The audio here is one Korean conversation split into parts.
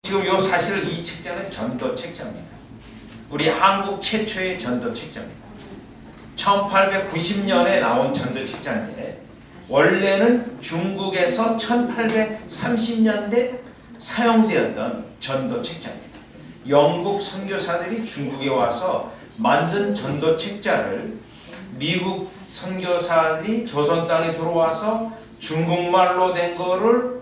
지금 사실 이 책자는 전도 책자입니다. 우리 한국 최초의 전도 책자입니다. 1890년에 나온 전도 책자인데 원래는 중국에서 1830년대 사용되었던 전도 책자입니다. 영국 선교사들이 중국에 와서 만든 전도 책자를 미국 선교사들이 조선 땅에 들어와서 중국말로 된 거를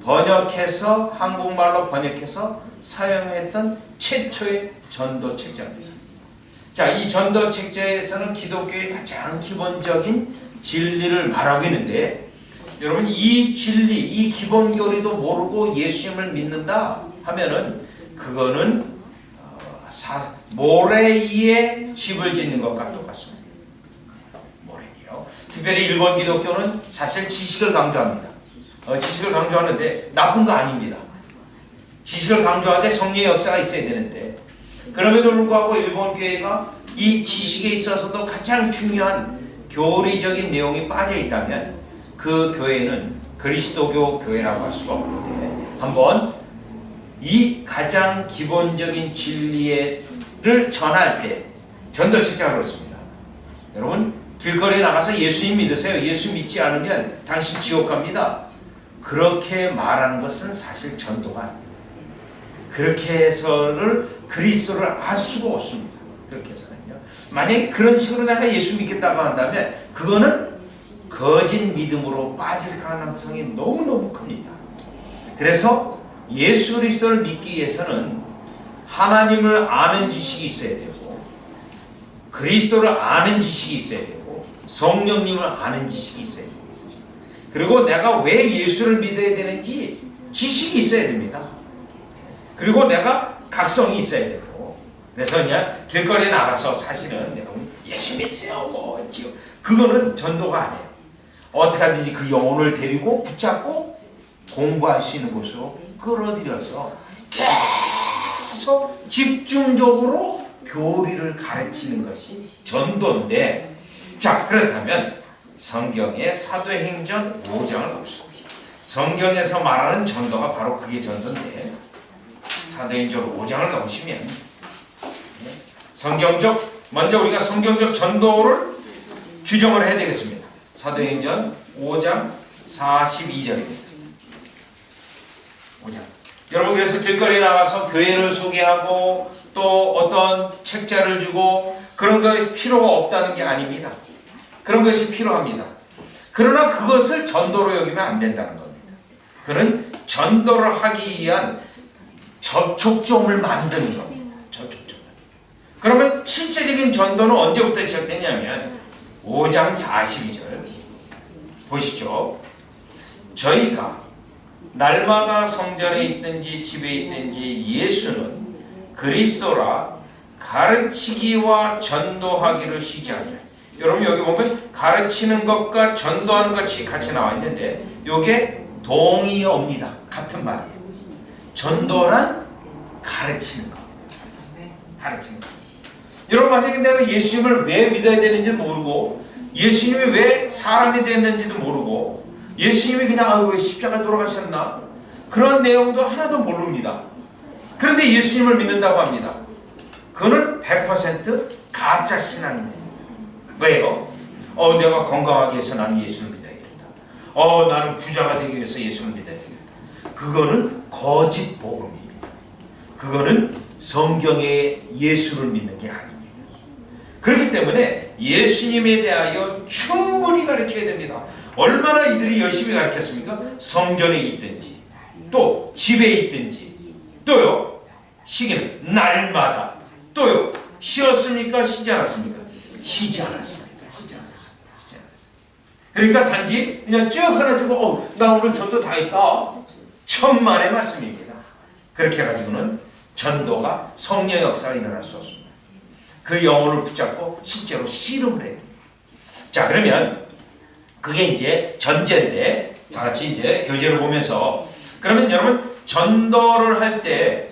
번역해서 한국말로 번역해서 사용했던 최초의 전도 책자입니다. 자, 이 전도 책자에서는 기독교의 가장 기본적인 진리를 말하고 있는데 여러분 이 진리, 이 기본 교리도 모르고 예수님을 믿는다 하면은 그거는 모래 위에 집을 짓는 것과 똑같습니다. 모래 위요. 특별히 일본 기독교는 사실 지식을 강조합니다. 지식을 강조하는데 나쁜 거 아닙니다. 지식을 강조할 때 성령의 역사가 있어야 되는데 그럼에도 불구하고 일본 교회가 이 지식에 있어서도 가장 중요한 교리적인 내용이 빠져 있다면 그 교회는 그리스도교 교회라고 할 수가 없는데 한번 이 가장 기본적인 진리를 전할 때 전도 책자가 그렇습니다. 여러분 길거리에 나가서 예수님 믿으세요. 예수 믿지 않으면 당신 지옥 갑니다. 그렇게 말하는 것은 사실 전도가 아닙니다. 그렇게 해서를 그리스도를 알 수가 없습니다. 그렇게 해서는요. 만약에 그런 식으로 내가 예수 믿겠다고 한다면 그거는 거짓 믿음으로 빠질 가능성이 너무너무 큽니다. 그래서 예수 그리스도를 믿기 위해서는 하나님을 아는 지식이 있어야 되고 그리스도를 아는 지식이 있어야 되고 성령님을 아는 지식이 있어야 됩니다. 그리고 내가 왜 예수를 믿어야 되는지 지식이 있어야 됩니다. 그리고 내가 각성이 있어야 되고 그래서 그냥 길거리에 나가서 사실은 여러분 예수 믿으세요 그거는 전도가 아니에요. 어떻게 하든지 그 영혼을 데리고 붙잡고 공부할 수 있는 곳으로 끌어들여서 계속 집중적으로 교리를 가르치는 것이 전도인데 자 그렇다면 성경의 사도행전 5장을 봅시다. 성경에서 말하는 전도가 바로 그게 전도인데 사도행전 5장을 보시면 먼저 우리가 성경적 전도를 규정을 해야 되겠습니다. 사도행전 5장 42절입니다. 5장. 여러분 그래서 길거리에 나가서 교회를 소개하고 또 어떤 책자를 주고 그런 거 필요가 없다는 게 아닙니다. 그런 것이 필요합니다. 그러나 그것을 전도로 여기면 안 된다는 겁니다. 그는 전도를 하기 위한 접촉점을 만드는 겁니다. 접촉점을. 그러면 실제적인 전도는 언제부터 시작되냐면 5장 42절 보시죠. 저희가 날마다 성전에 있든지 집에 있든지 예수는 그리스도라 가르치기와 전도하기를 쉬지 아니하니. 여러분 여기 보면 가르치는 것과 전도하는 것이 같이 나와 있는데 이게 동의어입니다. 같은 말이에요. 전도란 가르치는 겁니다. 가르치는 것. 여러분 만약에 내가 예수님을 왜 믿어야 되는지 모르고 예수님이 왜 사람이 됐는지도 모르고 예수님이 그냥 왜 십자가 돌아가셨나 그런 내용도 하나도 모릅니다. 그런데 예수님을 믿는다고 합니다. 그거는 100% 가짜 신앙입니다. 왜요? 내가 건강하기 위해서 나는 예수를 믿어야겠다. 나는 부자가 되기 위해서 예수를 믿어야 되겠다. 그거는 거짓 복음입니다. 그거는 성경의 예수를 믿는 게 아닙니다. 그렇기 때문에 예수님에 대하여 충분히 가르쳐야 됩니다. 얼마나 이들이 열심히 가르쳤습니까? 성전에 있든지 또 집에 있든지 또요 쉬기는 날마다 또요 쉬었습니까? 쉬지 않았습니까? 쉬지 않았습니다. 그러니까 단지 그냥 쭉 하나 주고 나 오늘 전도 다 했다. 천만의 말씀입니다. 그렇게 해가지고는 전도가 성령의 역사가 일어날 수 없습니다. 그 영혼을 붙잡고 실제로 씨름을 해야 됩니다. 자 그러면 그게 이제 전제인데 다 같이 이제 교재를 보면서 그러면 여러분 전도를 할 때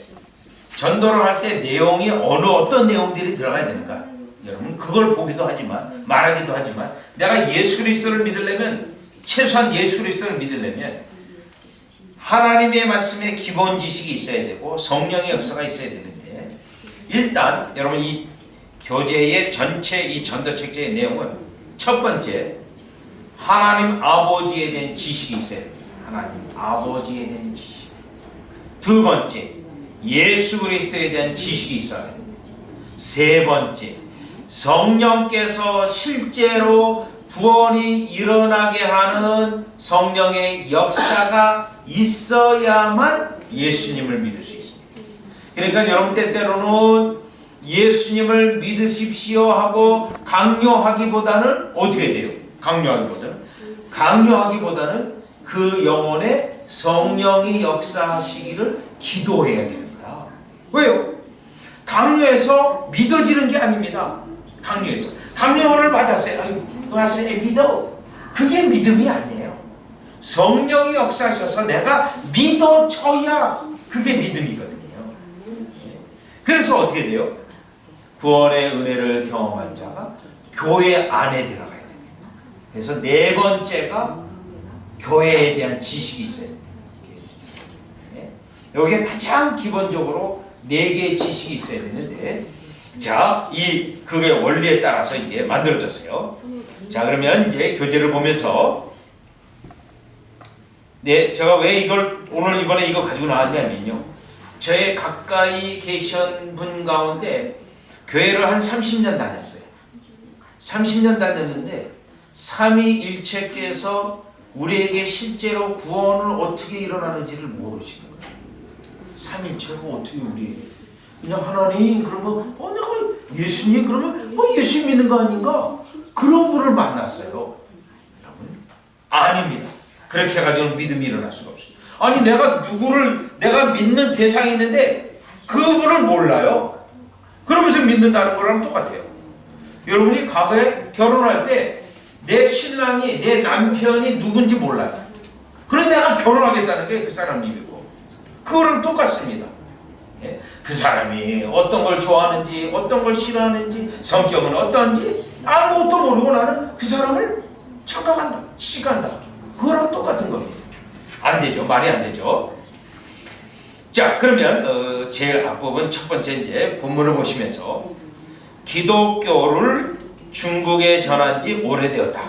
내용이 어떤 내용들이 들어가야 되는가? 여러분 그걸 보기도 하지만 말하기도 하지만 내가 예수 그리스도를 믿으려면 최소한 예수 그리스도를 믿으려면 하나님의 말씀에 기본 지식이 있어야 되고 성령의 역사가 있어야 되는데, 일단 여러분 이 교재의 전체 이 전도책자의 내용은 첫 번째, 하나님 아버지에 대한 지식이 있어야 됩니다. 하나님 아버지에 대한 지식. 두 번째, 예수 그리스도에 대한 지식이 있어야 됩니다. 세 번째, 성령께서 실제로 구원이 일어나게 하는 성령의 역사가 있어야만 예수님을 믿을 수 있습니다. 그러니까 여러분 때때로는 예수님을 믿으십시오 하고 강요하기보다는 어떻게 돼요? 강요하기보다는 그 영혼에 성령이 역사하시기를 기도해야 됩니다. 왜요? 강요해서 믿어지는 게 아닙니다. 강요를 받았어요. 와서 믿어. 그게 믿음이 아니에요. 성령이 역사하셔서 내가 믿어져야 그게 믿음이거든요. 그래서 어떻게 돼요? 구원의 은혜를 경험한 자가 교회 안에 들어가야 됩니다. 그래서 네 번째가 교회에 대한 지식이 있어야 됩니다. 여기에 가장 기본적으로 네 개의 지식이 있어야 되는데, 자, 그게 원리에 따라서 이게 만들어졌어요. 자, 그러면 이제 교재를 보면서, 네, 제가 왜 이번에 이거 가지고 나왔냐면요. 저의 가까이 계신 분 가운데 교회를 한 30년 다녔어요. 30년 다녔는데, 삼위일체께서 우리에게 실제로 구원을 어떻게 일어나는지를 모르시는 거예요. 삼위일체가 어떻게 우리에게. 그냥 하나님, 그러면, 내가 예수님, 그러면, 예수 믿는 거 아닌가? 그런 분을 만났어요. 아닙니다. 그렇게 해가지고 믿음이 일어날 수가 없어요. 아니, 내가 믿는 대상이 있는데, 그분을 몰라요. 그러면서 믿는다는 거랑 똑같아요. 여러분이 과거에 결혼할 때, 내 신랑이, 내 남편이 누군지 몰라요. 그런데 내가 결혼하겠다는 게 그 사람 믿고. 그거랑 똑같습니다. 예? 그 사람이 어떤 걸 좋아하는지, 어떤 걸 싫어하는지, 성격은 어떤지 아무것도 모르고 나는 그 사람을 착각한다, 시간다. 그거랑 똑같은 겁니다. 안 되죠. 말이 안 되죠. 자, 그러면 제일 앞부분 첫 번째 이제 본문을 보시면서 기독교를 중국에 전한 지 오래되었다.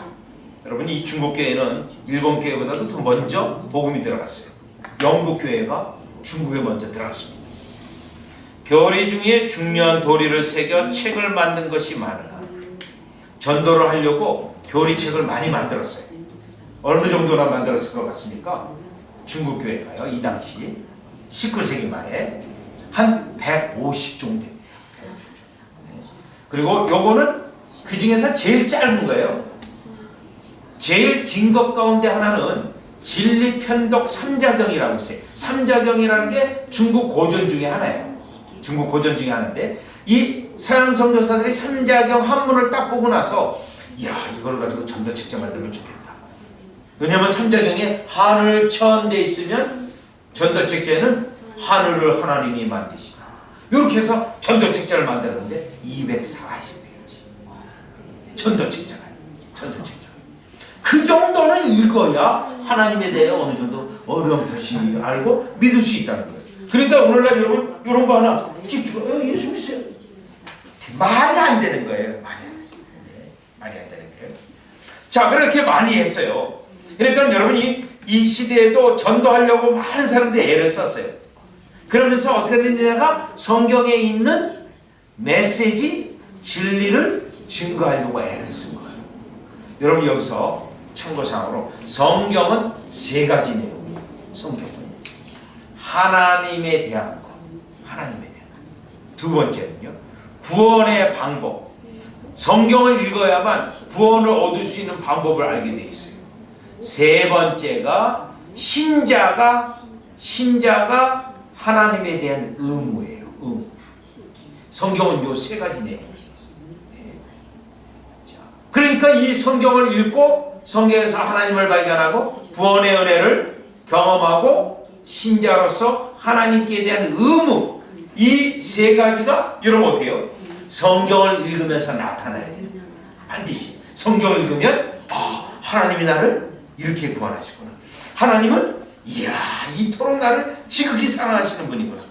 여러분, 이 중국 교회는 일본 교회보다도 더 먼저 복음이 들어갔어요. 영국 교회가 중국에 먼저 들어갔습니다. 교리 중에 중요한 도리를 새겨 책을 만든 것이 많으나 전도를 하려고 교리책을 많이 만들었어요. 어느 정도나 만들었을 것 같습니까? 중국 교회가요, 이 당시 19세기 말에 한 150 정도. 그리고 요거는 그 중에서 제일 짧은 거예요. 제일 긴 것 가운데 하나는 진리편독 삼자경이라고 있어요. 삼자경이라는 게 중국 고전 중에 하나예요. 중국 고전 중에 하나인데, 이 서양 선교사들이 삼자경 한문을 딱 보고 나서, 이걸 가지고 전도책자 만들면 좋겠다. 왜냐하면 삼자경에 하늘 천돼 있으면 전도책자에는 하늘을 하나님이 만드시다. 이렇게 해서 전도책자를 만들었는데 240페이지. 전도책자가. 그 정도는 읽어야 하나님에 대해 어느 정도 어렴풋이 알고 믿을 수 있다는 거예요. 그러니까 오늘날 여러분 이런 거 하나 예수 믿으세요. 말이 안 되는 거예요. 말이 안 되는 거예요. 자, 그렇게 많이 했어요. 그러니까 여러분이 이 시대에도 전도하려고 많은 사람들이 애를 썼어요. 그러면서 어떻게 됐냐가 성경에 있는 메시지, 진리를 증거하려고 애를 쓴 거예요. 여러분 여기서 참고사항으로 성경은 세 가지 내용이에요. 성경은 하나님에 대한 것, 두 번째는요, 구원의 방법. 성경을 읽어야만 구원을 얻을 수 있는 방법을 알게 돼 있어요. 세 번째가 신자가 하나님에 대한 의무예요. 성경은 요 세 가지 내용이에요. 그러니까 이 성경을 읽고 성경에서 하나님을 발견하고 구원의 은혜를 경험하고 신자로서 하나님께 대한 의무, 이 세 가지가 여러분 어떻게 해요? 성경을 읽으면서 나타나야 돼요. 반드시 성경을 읽으면 하나님이 나를 이렇게 구원하시구나. 하나님은 이야, 이토록 나를 지극히 사랑하시는 분이구나.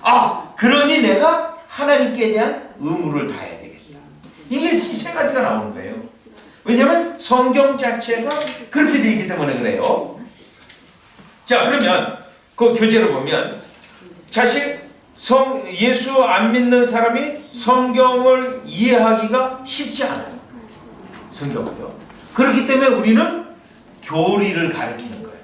아, 그러니 내가 하나님께 대한 의무를 다해야 되겠다. 이게 이 세 가지가 나오는 거예요. 왜냐하면 성경 자체가 그렇게 되어 있기 때문에 그래요. 자, 그러면 그 교재를 보면 사실 예수 안 믿는 사람이 성경을 이해하기가 쉽지 않아요. 성경을요. 그렇기 때문에 우리는 교리를 가르치는 거예요.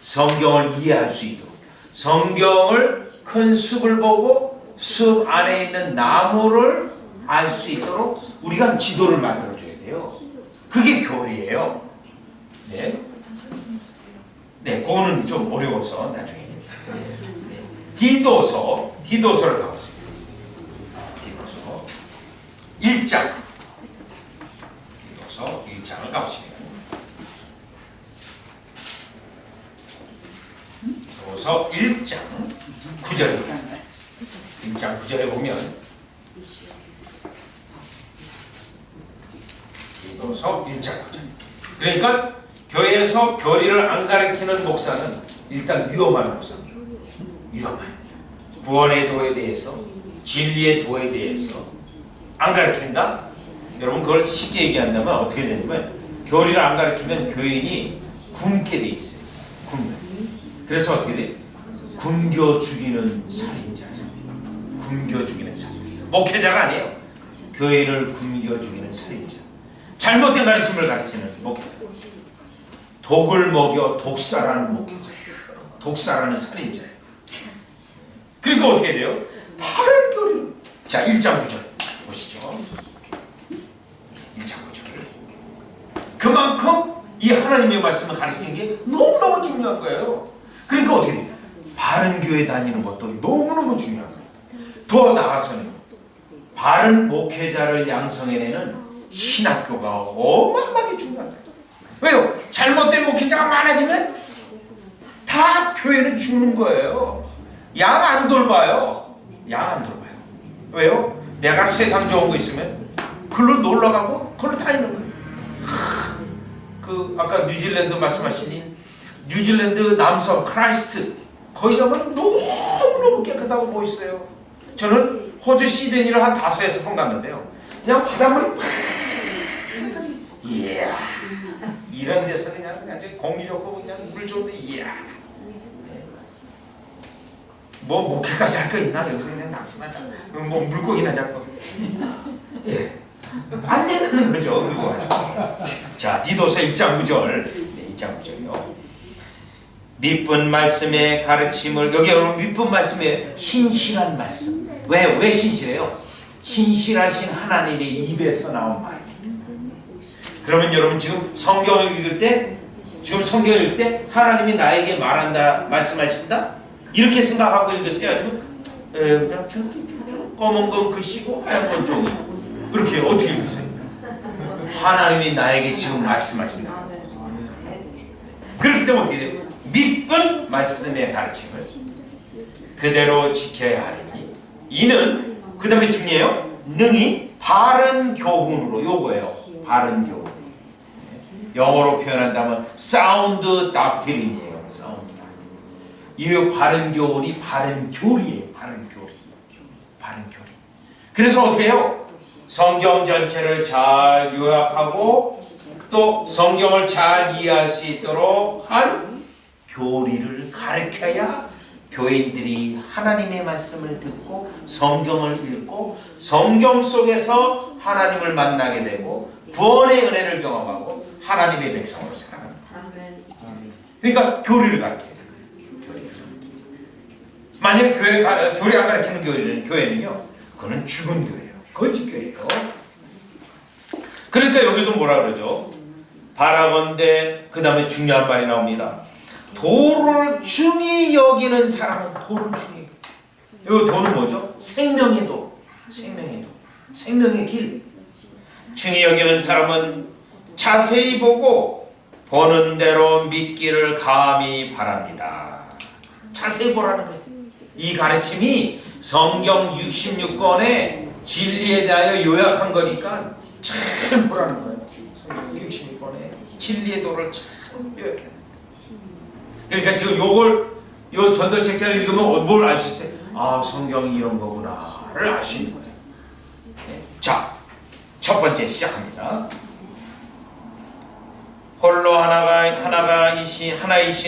성경을 이해할 수 있도록. 성경을 큰 숲을 보고 숲 안에 있는 나무를 알 수 있도록 우리가 지도를 만들어줘야 돼요. 그게 교리예요. 네. 네, 그거는 좀 어려워서 나중에. 디도서를 가보세요. 디도서 1장. 디도서 1장을 가보시면. 디도서 1장 9절입니다. 1장 9절에 보면 디도서 1장 9절. 그러니까 교회에서 교리를 안 가르치는 목사는 일단 위험한 목사입니다. 위험한. 구원의 도에 대해서, 진리의 도에 대해서 안 가르친다? 여러분 그걸 쉽게 얘기한다면 어떻게 되냐면 교리를 안 가르치면 교인이 굶게 돼 있어요. 굶는. 그래서 어떻게 돼? 굶겨 죽이는 살인자예요. 굶겨 죽이는 살인자. 목회자가 아니에요. 교인을 굶겨 죽이는 살인자. 잘못된 가르침을 가르치는 목회자. 독을 먹여 독살하는 목회자. 독살하는 살인자예요. 그러니까 어떻게 돼요? 바른 교리를. 자, 1장 9절 보시죠. 1장 9절. 그만큼 이 하나님의 말씀을 가르치는 게 너무너무 중요한 거예요. 그러니까 어떻게 돼요? 바른 교회 다니는 것도 너무너무 중요한 거예요. 더 나아가서는 바른 목회자를 양성해내는 신학교가 어마어마하게 중요한 거예요. 왜요? 잘못된 목회자가 많아지면 다 교회는 죽는 거예요. 양 안 돌봐요. 양 안 돌봐요. 왜요? 내가 세상 좋은 거 있으면 글로 놀러가고 글로 다니는 거예요. 그 아까 뉴질랜드 말씀하시니 뉴질랜드 남섬 크라이스트 거기 가면 너무너무 깨끗하고 멋있어요. 저는 호주 시드니를 한 5-6번 갔는데요. 그냥 바닷물이 이야, 이런 데서 그냥 공기 좋고 그냥 물 좋은데 이야, 뭐 목회까지 할 거 있나? 여기서 그냥 낙서하자. 뭐 물고기나 잡고. 예, 안 되는 거죠. 그거 가지고. 자, 디도서 1장 9절. 1장 9절이요. 믿은 말씀의 가르침을, 여기 여러분 믿은 말씀의 신실한 말씀. 왜 신실해요? 신실하신 하나님의 입에서 나온 말이에요. 그러면 여러분 지금 성경을 읽을 때, 하나님이 나에게 말한다, 말씀하신다? 이렇게 생각하고 읽으세요? 아니면 그냥 검은 건 글씨고 하얀 건 종이. 이렇게 어떻게 읽으세요? 하나님이 나에게 지금 말씀하신다. 그렇기 때문에 어떻게 돼요? 믿은 말씀의 가르침을 그대로 지켜야 하리니 이는 그 다음에 중요해요. 능히 바른 교훈으로. 요거예요. 바른 교훈. 영어로 표현한다면 sound doctrine이에요. 이 바른 교훈이 바른 교리예요. 바른 교리. 바른 교리. 그래서 어떻게 해요? 성경 전체를 잘 요약하고 또 성경을 잘 이해할 수 있도록 한 교리를 가르쳐야 교인들이 하나님의 말씀을 듣고 성경을 읽고 성경 속에서 하나님을 만나게 되고 구원의 은혜를 경험하고 하나님의 백성으로 살아갑니다. 그러니까 교리를 가르쳐야 돼요. 만약에 교리 안 가르치는 교회는요, 그거는 죽은 교회예요. 거짓 교회예요. 그러니까 여기도 뭐라 그러죠? 바라건대 그 다음에 중요한 말이 나옵니다. 도를 중히 여기는 사람은 도를 중히. 이 도는 뭐죠? 생명의 도. 생명의 도. 생명의 길. 중히 여기는 사람은 자세히 보고 보는 대로 믿기를 감히 바랍니다. 자세히 보라는 거예요. 이 가르침이 성경 66권의 진리에 대하여 요약한 거니까 잘 보라는 거예요. 성경 66권의 진리의 도를 잘 요약해. 그러니까 지금 요 전도 책자를 읽으면 뭘 알 수 있어요? 아, 성경이 이런 거구나를 알 수 있는 거예요. 자, 첫 번째 시작합니다. 홀로 하나이신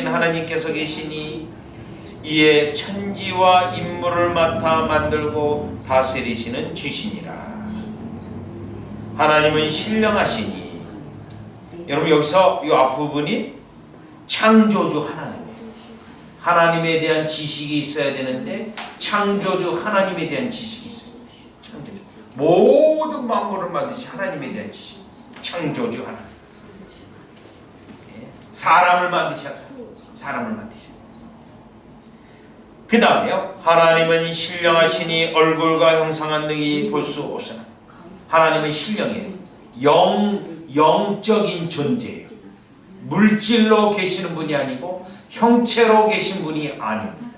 하나님께서 계시니 이에 천지와 인물을 맡아 만들고 다스리시는 주시니라. 하나님은 신령하시니, 여러분 여기서 이 앞부분이 창조주 하나님이에요. 하나님에 대한 지식이 있어야 되는데 창조주 하나님에 대한 지식이 있어요. 창조주. 모든 만물을 만드신 하나님에 대한 지식. 창조주 하나님. 사람을 만드셨어요. 사람을 만드셨어요. 그 다음에요. 하나님은 신령하시니 얼굴과 형상한 능히 볼 수 없으나. 하나님은 신령이에요. 영적인 존재예요. 물질로 계시는 분이 아니고 형체로 계신 분이 아닙니다.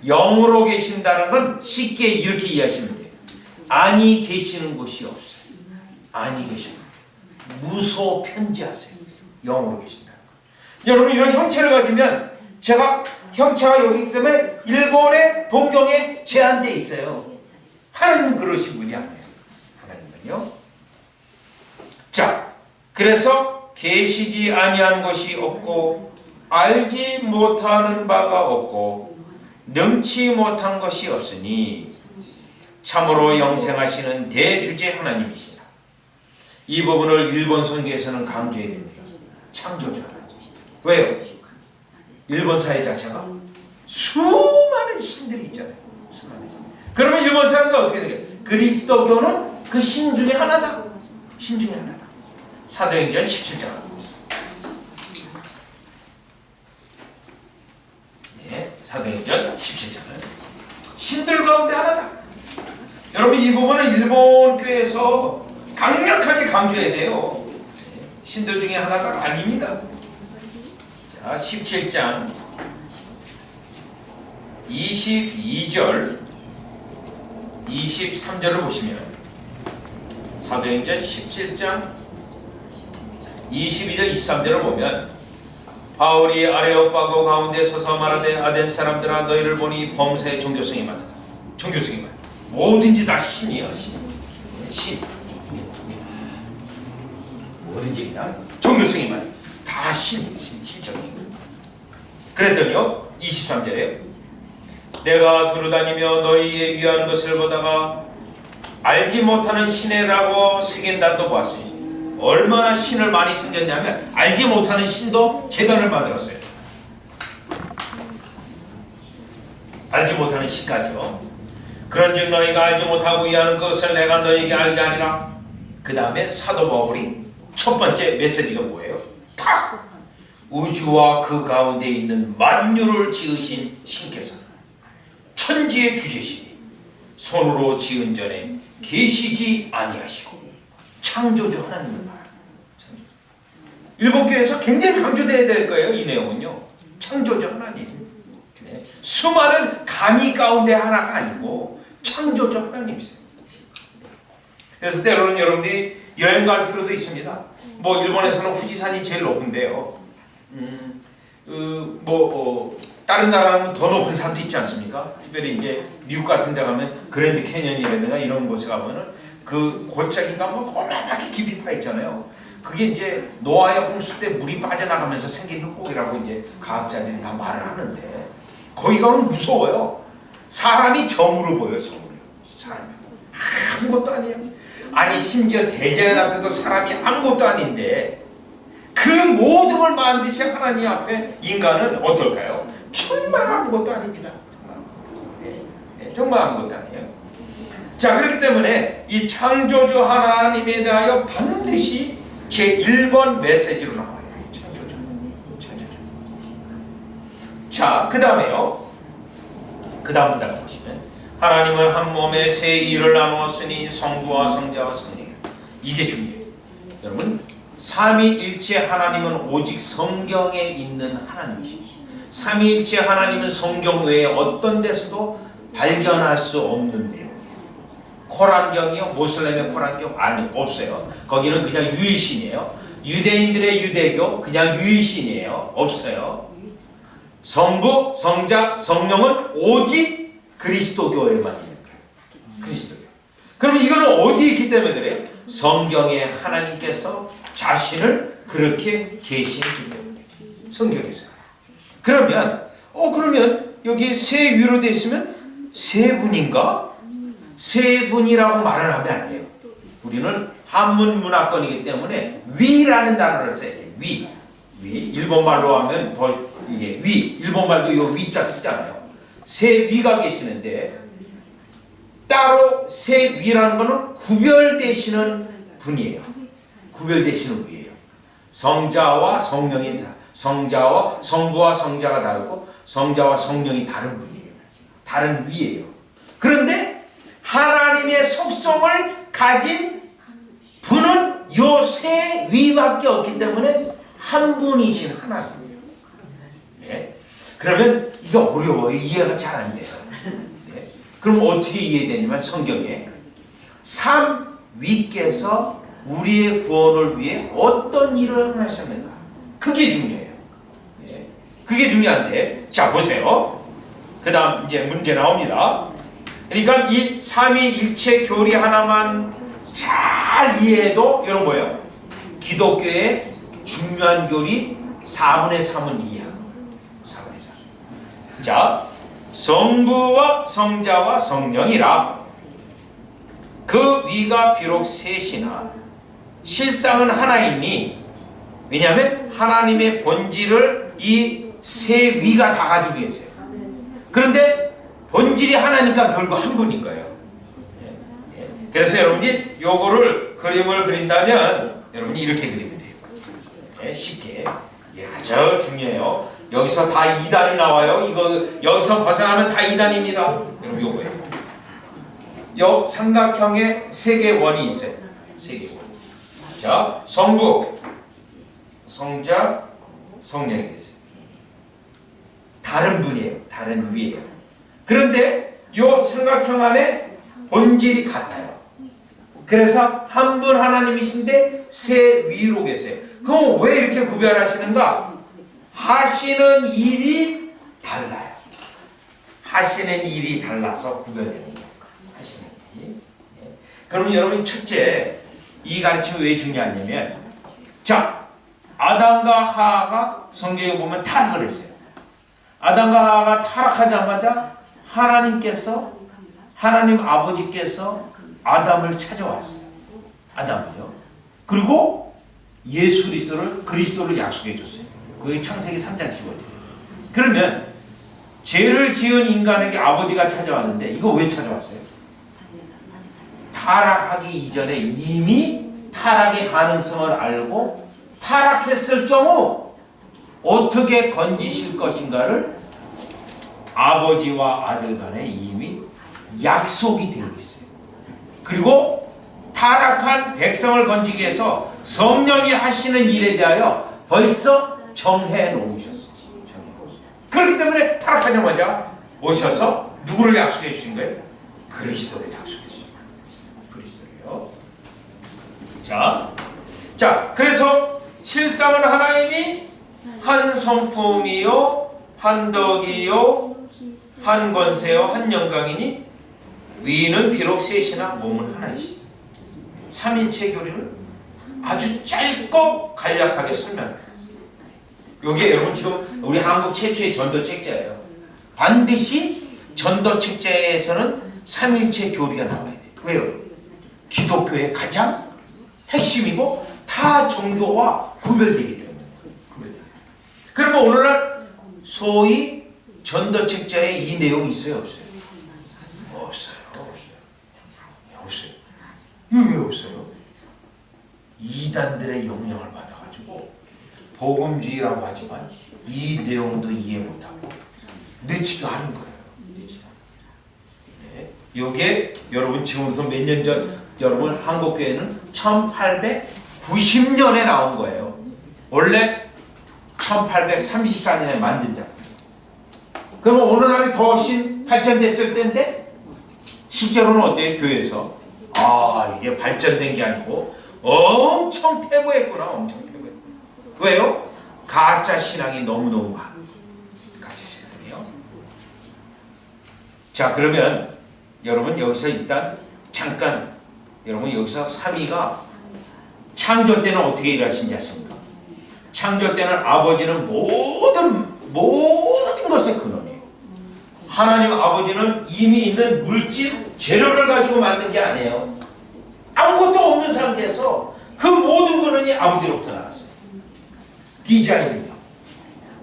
영으로 계신다는 건 쉽게 이렇게 이해하시면 돼요. 아니 계시는 곳이 없어요. 아니 계시는 곳. 무소 편지하세요. 영으로 계신다. 여러분 이런 형체를 가지면 제가 형체가 여기 있으면 일본의 동경에 제한되어 있어요. 하나님은 그러신 분이 아니에요. 하나님은요. 자, 그래서 계시지 아니한 것이 없고 알지 못하는 바가 없고 능치 못한 것이 없으니 참으로 영생하시는 대주제 하나님이시라. 이 부분을 일본 선교에서는 강조해야 됩니다. 창조주 하나님. 왜요? 일본 사회 자체가 수많은 신들이 있잖아요. 수많은 신. 그러면 일본 사람들 어떻게 돼요? 그리스도교는 그 신 중에 하나다. 신 중에 하나다. 사도행전 17장. 네, 사도행전 17장은 신들 가운데 하나다. 여러분 이 부분은 일본 교회에서 강력하게 강조해야 돼요. 신들 중에 하나가 아닙니다. 자, 17장 22절 23절을 보시면 사도행전 17장 22절 23절을 보면 바울이 아레오파고 가운데 서서 말하되 아덴 사람들아 너희를 보니 범사의 종교성이 많다. 종교성이 많다. 뭐든지 다 신이야. 신. 뭐든지 그냥 종교성이 많다. 다 신적인 거예요. 그랬더니요 23절에 내가 두루다니며 너희에 위하는 것을 보다가 알지 못하는 신이라고 새긴단도 보았으니 얼마나 신을 많이 생겼냐면 알지 못하는 신도 재단을 만들었어요. 알지 못하는 신까지요. 그런즉 너희가 알지 못하고 위하는 것을 내가 너희에게 알게 하리라. 그 다음에 사도 바울이 첫 번째 메시지가 뭐예요? 탁! 우주와 그 가운데 있는 만유를 지으신 신께서 천지의 주제시니 손으로 지은 전에 계시지 아니하시고 창조주 하나님을 말합니다. 일본 교회에서 굉장히 강조되어야 될 거예요. 이 내용은요. 창조주 하나님. 네. 수많은 가미 가운데 하나가 아니고 창조주 하나님이세요. 그래서 때로는 여러분들이 여행 갈 필요도 있습니다. 뭐 일본에서는 후지산이 제일 높은데요. 다른 나라는 더 높은 산도 있지 않습니까? 특별히 이제 미국 같은 데 가면 그랜드 캐년이라든가 이런 곳에 가면은 그 골짜기가 뭐 어마어마하게 깊이 파 있잖아요. 그게 이제 노아의 홍수 때 물이 빠져나가면서 생긴 흙곡이라고 이제 과학자들이 다 말을 하는데 거기 가면 무서워요. 사람이 점으로 보여요. 점으로. 사람이 아무것도 아니에요. 아니 심지어 대자연 앞에서 사람이 아무것도 아닌데 그 모든 걸 만드신 하나님 앞에 인간은 어떨까요? 정말 아무것도 아닙니다. 정말 아무것도 아니에요. 자, 그렇기 때문에 이 창조주 하나님에 대하여 반드시 제1번 메시지로 나와요. 창조주. 자, 그 다음에요. 그 다음 문단을 보시면 하나님은 한 몸에 세 일을 나누었으니 성부와 성자와 성령. 이게 중요해요. 여러분 삼위일체 하나님은 오직 성경에 있는 하나님이십니다. 삼위일체 하나님은 성경 외에 어떤 데서도 발견할 수 없는 내용. 코란경이요? 모슬렘의 코란경? 아니, 없어요. 거기는 그냥 유일신이에요. 유대인들의 유대교? 그냥 유일신이에요. 없어요. 성부, 성자, 성령은 오직 그리스도교에만 있는 거예요. 그리스도교. 그럼 이거는 어디에 있기 때문에 그래요? 성경에 하나님께서 자신을 그렇게 계시기 때문에. 성경에서. 그러면 여기 세 위로 되어 있으면 세 분인가? 세 분이라고 말을 하면 안 돼요. 우리는 한문 문화권이기 때문에 위라는 단어를 써야 돼요. 위. 일본말로 하면 더 이게 위. 일본말도 이 위자 쓰잖아요. 세 위가 계시는데 따로 세 위라는 것은 구별되시는 분이에요. 구별되시는 분이에요. 성자와 성령이 성자와 성부와 성자가 다르고 성자와 성령이 다른 분이에요. 다른 위예요. 그런데 하나님의 속성을 가진 분은 요 세 위밖에 없기 때문에 한 분이신 하나님이에요. 네? 그러면 이게 어려워요. 이해가 잘 안 돼요. 네? 그럼 어떻게 이해되냐면 성경에 삼위께서 우리의 구원을 위해 어떤 일을 하셨는가? 그게 중요해요. 네? 그게 중요한데 자 보세요. 그 다음 이제 문제 나옵니다. 그러니까 이 삼위일체 교리 하나만 잘 이해해도 이런 거예요. 기독교의 중요한 교리 4분의 3은 이해하고 4분의 3. 자, 성부와 성자와 성령이라 그 위가 비록 셋이나 실상은 하나이니 왜냐하면 하나님의 본질을 이 세 위가 다 가지고 계세요. 그런데 본질이 하나니까 결국 한 분인 거예요. 그래서 여러분이 요거를 그림을 그린다면 여러분이 이렇게 그리면 돼요. 쉽게. 아주 중요해요. 여기서 다 2단이 나와요. 이거 여기서 벗어나면 다 2단입니다. 여러분 요거예요. 요 삼각형에 세 개의 원이 있어요. 세 개의 원. 자, 성부, 성자, 성령이 계세요. 다른 분이에요. 다른 위예요. 그런데 요 삼각형 안에 본질이 같아요. 그래서 한 분 하나님이신데 세 위로 계세요. 그럼 왜 이렇게 구별하시는가? 하시는 일이 달라요. 하시는 일이 달라서 구별되는 거예요. 하시는 일이. 그럼 여러분 첫째 이 가르침이 왜 중요하냐면 자 아담과 하하가 성경에 보면 타락을 했어요. 아담과 하하가 타락하자마자 하나님 아버지께서 아담을 찾아왔어요. 아담을요. 그리고 예수 그리스도를 약속해 줬어요. 그게 창세기 3장 15절. 그러면 죄를 지은 인간에게 아버지가 찾아왔는데 이거 왜 찾아왔어요? 타락하기 이전에 이미 타락의 가능성을 알고 타락했을 경우 어떻게 건지실 것인가를 아버지와 아들 간에 이미 약속이 되어 있어요. 그리고 타락한 백성을 건지기 위해서 성령이 하시는 일에 대하여 벌써 정해 놓으셨어요. 그렇기 때문에 타락하자마자 오셔서 누구를 약속해 주신 거예요? 그리스도를 약속해 주신 거예요. 그리스도를요. 자, 그래서 실상은 하나님이 한 성품이요, 한 덕이요, 한 권세요, 한 영광이니 위는 비록 셋이나 몸은 하나이시. 삼위일체 교리를 아주 짧고 간략하게 설명합니다. 이게 여러분 지금 우리 한국 최초의 전도책자예요. 반드시 전도책자에서는 삼위일체 교리가 나와야 돼요. 왜요? 기독교의 가장 핵심이고 타 종교와 구별되기 때문에. 그러면 오늘날 소위 전도책자에 이 내용이 있어요? 없어요? 없어요. 왜 없어요? 이단들의 영향을 받아가지고 복음주의라고 하지만 이 내용도 이해 못하고 넣지도 않은 거예요. 네. 이게 여러분 지금부터 몇 년 전 여러분 한국교회는 1890년에 나온 거예요. 원래 1834년에 만든 작품. 그러면 오늘날이 더 훨씬 발전됐을 때인데 실제로는 어때요? 교회에서 이게 발전된 게 아니고 엄청 패부했구나. 엄청 패부했구나. 왜요? 가짜 신앙이 너무너무 많아. 가짜 자, 그러면 여러분 여기서 일단 잠깐 여러분 여기서 3위가 창조 때는 어떻게 일하신지 아십니까? 창조 때는 아버지는 모든 것의 근원이에요. 하나님 아버지는 이미 있는 물질, 재료를 가지고 만든 게 아니에요. 아무것도 없는 상태에서 그 모든 근원이 아버지로부터 나왔어요. 디자인이요.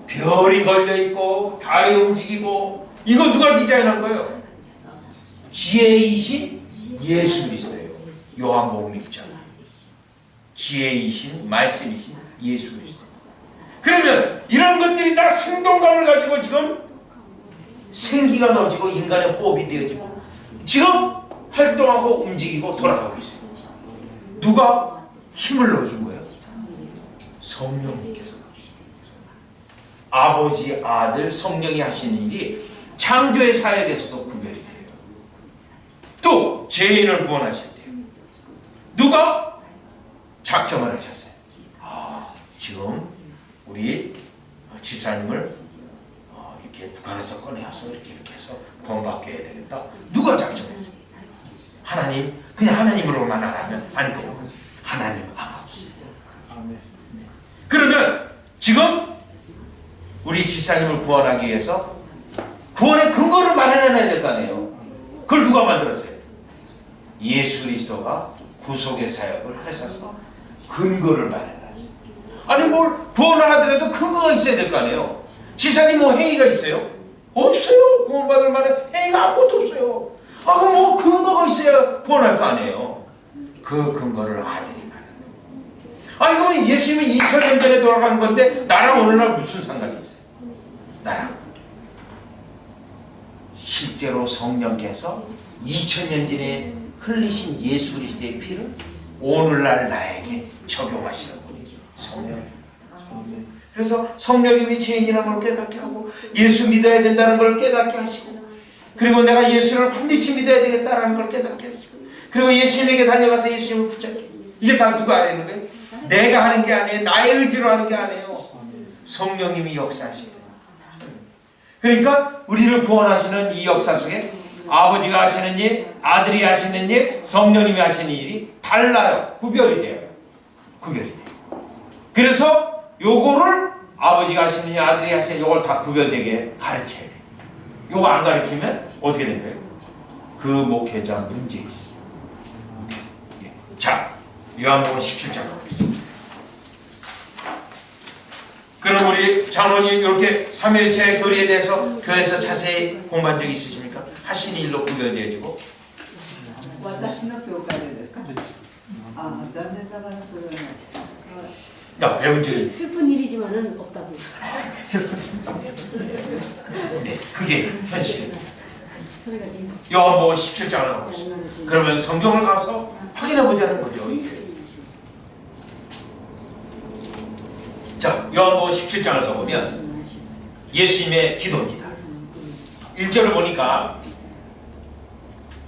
별이 걸려있고 달이 움직이고 이거 누가 디자인한 거예요? 지혜이신 예수 그리스도예요. 요한복음 1장. 지혜이신 말씀이신 예수 그리스도. 그러면 이런 것들이 다 생동감을 가지고 지금 생기가 넣어지고 인간의 호흡이 되어지고 지금 활동하고 움직이고 돌아가고 있어요. 누가 힘을 넣어준 거예요? 성령님께서. 아버지, 아들, 성령이 하시는 일이 창조의 사역에서도 구별이 돼요. 또 죄인을 구원하실 때 누가 작정을 하셨어요? 지금 우리 지사님을 이렇게 북한에서 꺼내서 이렇게 해서 구원받게 해야 되겠다. 누가 작정했어요? 하나님, 그냥 하나님으로만 알면 아니고 하나님 아버지. 그러면 지금 우리 지사님을 구원하기 위해서 구원의 근거를 마련해야 될 거 아니에요. 그걸 누가 만들었어요? 예수 그리스도가 구속의 사역을 하셔서 근거를 마련하셨어요. 아니 뭘 구원을 하더라도 근거가 있어야 될 거 아니에요. 지사님 뭐 행위가 있어요? 없어요. 구원받을 만한 행위가 아무것도 없어요. 그럼 뭐 근거가 있어야 구원할 거 아니에요. 그 근거를 아들이 받은 거예요. 그러면 예수님이 2000년 전에 돌아간 건데 나랑 오늘날 무슨 상관이 있어요? 나랑 실제로 성령께서 2000년 전에 흘리신 예수 그리스도의 피를 오늘날 나에게 적용하시는 분이죠. 성령. 그래서 성령님이 죄인이라는 걸 깨닫게 하고 예수 믿어야 된다는 걸 깨닫게 하시고 그리고 내가 예수를 반드시 믿어야 되겠다는 걸 깨닫게 하시고 그리고 예수님에게 달려가서 예수님을 붙잡게. 이게 다 누가 하는 거예요? 내가 하는 게 아니에요. 나의 의지로 하는 게 아니에요. 성령님이 역사하시는 거예요. 그러니까 우리를 구원하시는 이 역사 속에 아버지가 하시는 일, 아들이 하시는 일, 성령님이 하시는 일이 달라요. 구별이 돼요. 구별이 돼요. 그래서 요거를 아버지가 하시는 일, 아들이 하시는 일, 요걸 다 구별되게 가르쳐야 돼요. 요거 안 가르치면 어떻게 된 거예요? 그 목회자 문제 있어요. 자, 요한복음 17장 보겠습니다. 그럼 우리 장로님 이렇게 삼일체의 교리에 대해서 교회에서 자세히 공부한 적이 있으십니까? 하신 일로 구별되어지고. 私の教会でですか?残念ながらそれはないです。 야, 배운 적이 슬픈 일이지만은 없다고. 슬픈 네, 그게 현실. 소리가 들리지. 요한복음 17장을 하고 있어요. 그러면 성경을 가서 확인해 보자는 거죠. 이게. 자, 요한복음 17장을 가보면 예수님의 기도입니다. 1절을 보니까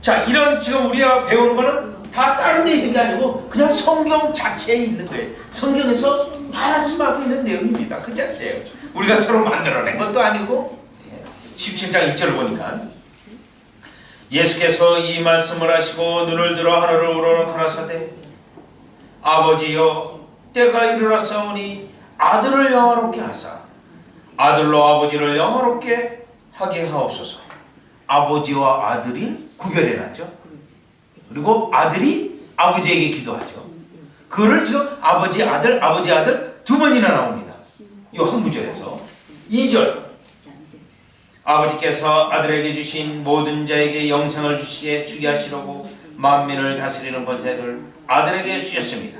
자, 이런 지금 우리가 배우는 거는 다 다른 데 있는 게 아니고 그냥 성경 자체에 있는 거예요. 성경에서 말씀하고 있는 내용입니다. 그 자체예요. 우리가 서로 만들어낸 것도 아니고 17장 1절을 보니까 예수께서 이 말씀을 하시고 눈을 들어 하늘을 우러러 가라사대 아버지여 때가 이르렀사오니 아들을 영화롭게 하사 아들로 아버지를 영화롭게 하게 하옵소서. 아버지와 아들이 구별해놨죠. 그리고 아들이 아버지에게 기도하죠. 그를 지금 아버지 아들 두 번이나 나옵니다. 이 한 구절에서 2절 아버지께서 아들에게 주신 모든 자에게 영생을 주게 하시려고 만민을 다스리는 권세를 아들에게 주셨습니다.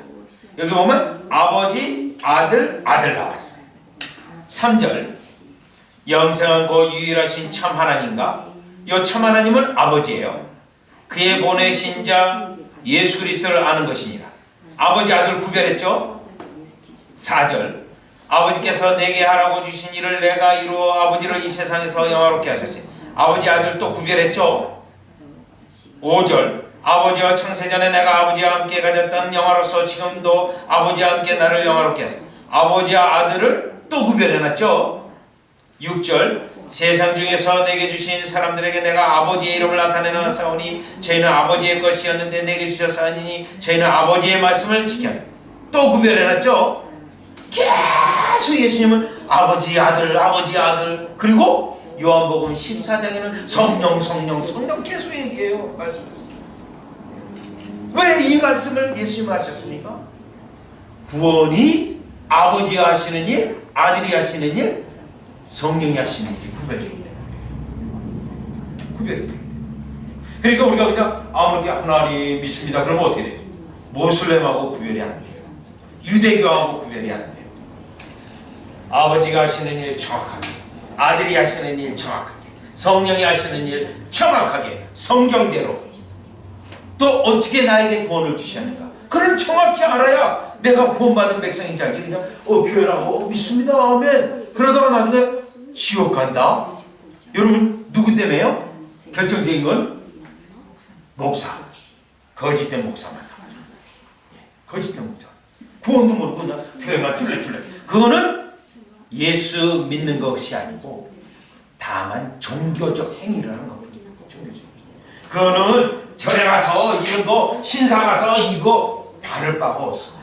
여기 보면 아버지, 아들 나왔어요. 3절 영생은 그 유일하신 참 하나님과 이 참 하나님은 아버지예요. 그의 보내신 자 예수 그리스도를 아는 것이니라. 아버지, 아들 구별했죠? 4절 아버지께서 내게 하라고 주신 일을 내가 이루어 아버지를 이 세상에서 영화롭게 하셨지. 아버지, 아들 또 구별했죠? 5절 아버지와 창세전에 내가 아버지와 함께 가졌던 영화로서 지금도 아버지와 함께 나를 영화롭게 하소서. 아버지와 아들을 또 구별해놨죠. 6절 세상 중에서 내게 주신 사람들에게 내가 아버지의 이름을 나타내나 싸우니 저희는 아버지의 것이었는데 내게 주셨사니 저희는 아버지의 말씀을 지켰다. 또 구별해놨죠. 계속 예수님은 아버지의 아들 그리고 요한복음 14장에는 성령 계속 얘기해요. 왜 이 말씀을 예수님이 하셨습니까? 구원이 아버지가 하시는 일, 아들이 하시는 일, 성령이 하시는 일이 구별됩니다. 그러니까 우리가 그냥 아무리 하나님 믿습니다 그러면 어떻게 돼요? 모슬렘하고 구별이 안 돼요. 유대교하고 구별이 안 돼요. 아버지가 하시는 일 정확하게, 아들이 하시는 일 정확하게, 성령이 하시는 일 정확하게, 성경대로. 또 어떻게 나에게 구원을 주시는가? 그걸 정확히 알아야 내가 구원받은 백성인지 알지. 그냥 교회라고 믿습니다 아멘 그러다가 나중에 지옥 간다. 여러분 누구 때문에요? 결정적인 건 목사, 거짓된 목사만. 거짓된 목사. 구원도 모르고 그냥 교회만 쫄래쫄래. 그거는 예수 믿는 것이 아니고 다만 종교적 행위를 하는 거거든요. 그거는 절에 가서 이런 거, 신사 가서 이거 다를 바가 없어.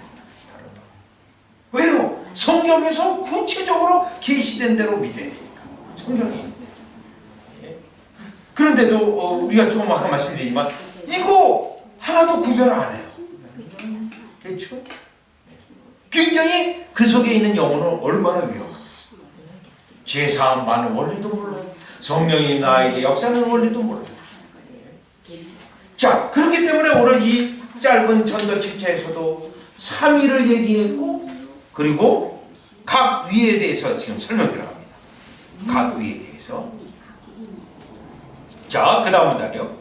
왜요? 성경에서 구체적으로 계시된 대로 믿어야 되니까. 성경이. 그런데도 우리가 조금 아까 말씀드리지만 이거 하나도 구별 안 해요. 그렇죠? 굉장히 그 속에 있는 영혼은 얼마나 위험해요. 죄사함 받는 원리도 몰라요. 성령이 나에게 역사하는 원리도 몰라요. 자, 그렇기 때문에 오늘 이 짧은 전도 7차에서도 3위를 얘기했고 그리고 각 위에 대해서 지금 설명 들어갑니다. 각 위에 대해서. 자, 그 다음 문단이요.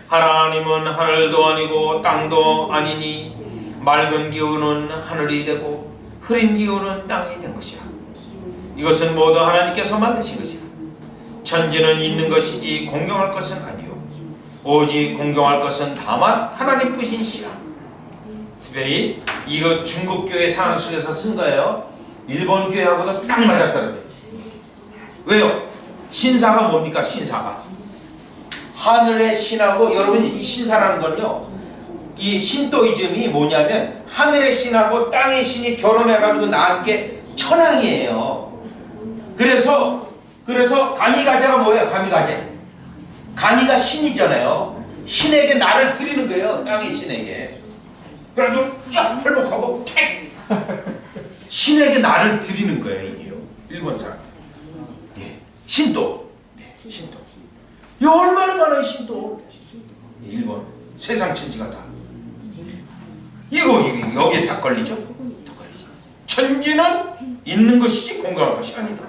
하나님은 하늘도 아니고 땅도 아니니 맑은 기후는 하늘이 되고 흐린 기후는 땅이 된 것이라. 이것은 모두 하나님께서 만드신 것이라. 천지는 있는 것이지 공경할 것은 아니요 오직 공경할 것은 다만 하나님 뿐이시라. 특별히 이거 중국 교회 상황 속에서 쓴 거예요. 일본 교회하고도 딱 맞아떨어져요. 왜요? 신사가 뭡니까? 신사가 하늘의 신하고, 여러분 이 신사라는 건요, 이 신도이즘이 뭐냐면 하늘의 신하고 땅의 신이 결혼해가지고 낳은 게 천왕이에요. 그래서 가미가제가 뭐예요? 가미가 신이잖아요. 신에게 나를 드리는 거예요. 땅의 신에게. 그래서 쫙 회복하고 탁 신에게 나를 드리는 거예요. 이게요. 일본 사람. 예. 신도. 네. 신도. 이 얼마나 많아요. 신도. 일본 세상 천지가 다. 이거 여기에 다 걸리죠? 천지는 있는 것이지 공경할 것이 아니다.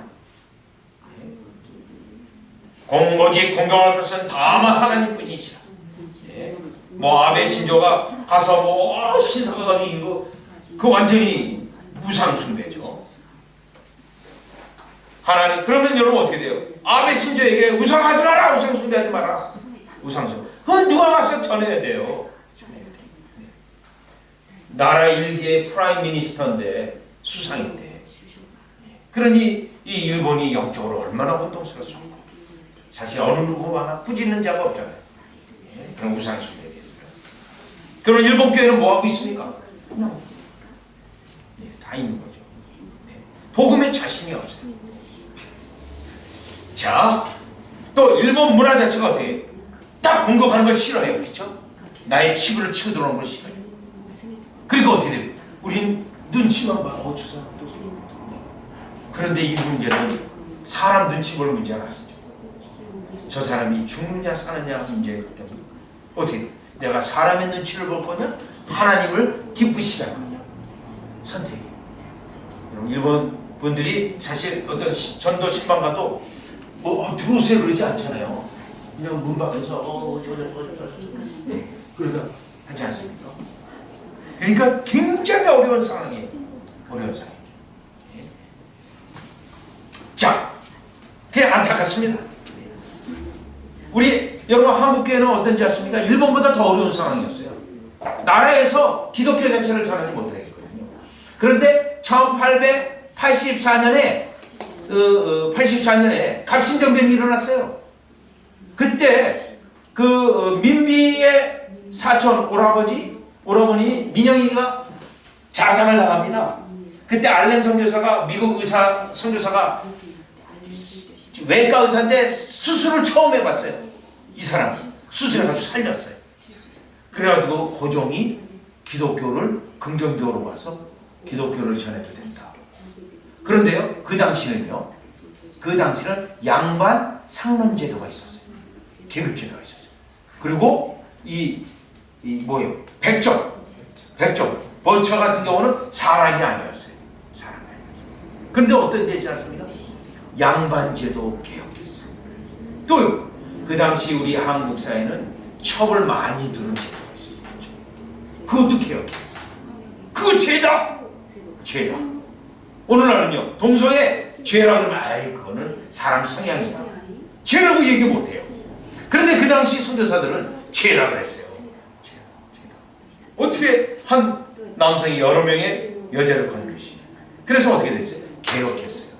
오직 공경할 것은 다만 하나님 뿐이시라. 뭐 아베 신조가 가서 뭐 신사가 가지고 이거 그 완전히 우상 숭배죠. 하나님, 그러면 여러분 어떻게 돼요? 아베 신조에게 우상하지 마라, 우상 숭배하지 마라. 우상 숭배. 그건 누가 가서 전해야 돼요. 나라 일개의 프라임 미니스터인데 수상인데. 그러니 이 일본이 영적으로 얼마나 고통스럽습니까? 사실 어느 누구 하나 꾸짖는 자가 없잖아요. 그런 우상 숭배에 대해서. 그럼 일본 교회는 뭐 하고 있습니까? 다 있는 거죠. 복음에 자신이 없어요. 자, 또 일본 문화 자체가 어떻게 딱 공격하는 걸 싫어해요. 그렇죠? 나의 치부를 치고 들어오는 걸 싫어해요. 그러니까 어떻게 돼요? 우린 눈치만 봐. 저 사람 또. 그런데 이 문제는 사람 눈치 볼 문제가 아니죠. 저 사람이 죽느냐 사느냐 문제이기 때문에 어떻게 내가 사람의 눈치를 볼 거냐, 하나님을 기쁘시게 할 거냐, 선택이. 여러분 일본 분들이 사실 어떤 전도 신방 가도 뭐 들어오세요 그러지 않잖아요. 그냥 문 밖에서 그러다 하지 않습니까? 그러니까 굉장히 어려운 상황이에요. 어려운 상황. 자, 그게 안타깝습니다. 우리 여러분 한국교회는 어떤지 아십니까? 일본보다 더 어려운 상황이었어요. 나라에서 기독교 자체를 전하지 못하겠거든요. 그런데 1884년에 84년에 갑신정변이 일어났어요. 그때 민비의 사촌 오라버니 민영이가 자살을 당합니다. 그때 알렌 선교사가 미국 의사 선교사가 외과 의사인데 수술을 처음 해봤어요. 이 사람 수술해가지고 살렸어요. 그래가지고 고종이 기독교를 긍정적으로 봐서 기독교를 전해도 된다. 그런데요, 그 당시는 양반 상놈제도가 있었어요. 계급제도가 있었어요. 그리고 백정 버처 같은 경우는 사람이 아니었어요. 근데 어떤 데지 않습니까? 양반제도 개혁했어요. 또 그 당시 우리 한국 사회는 첩을 많이 두는 제도가 있었어요. 그것도 개혁했어요. 그거 죄다. 오늘날은요, 동성애 죄라 그러면 그거는 사람 성향이야. 죄라고 얘기 못해요. 그런데 그 당시 선교사들은 죄라 그랬어요. 어떻게 한 남성이 여러 명의 여자를 건드리시? 그래서 어떻게 됐어요? 개혁했어요.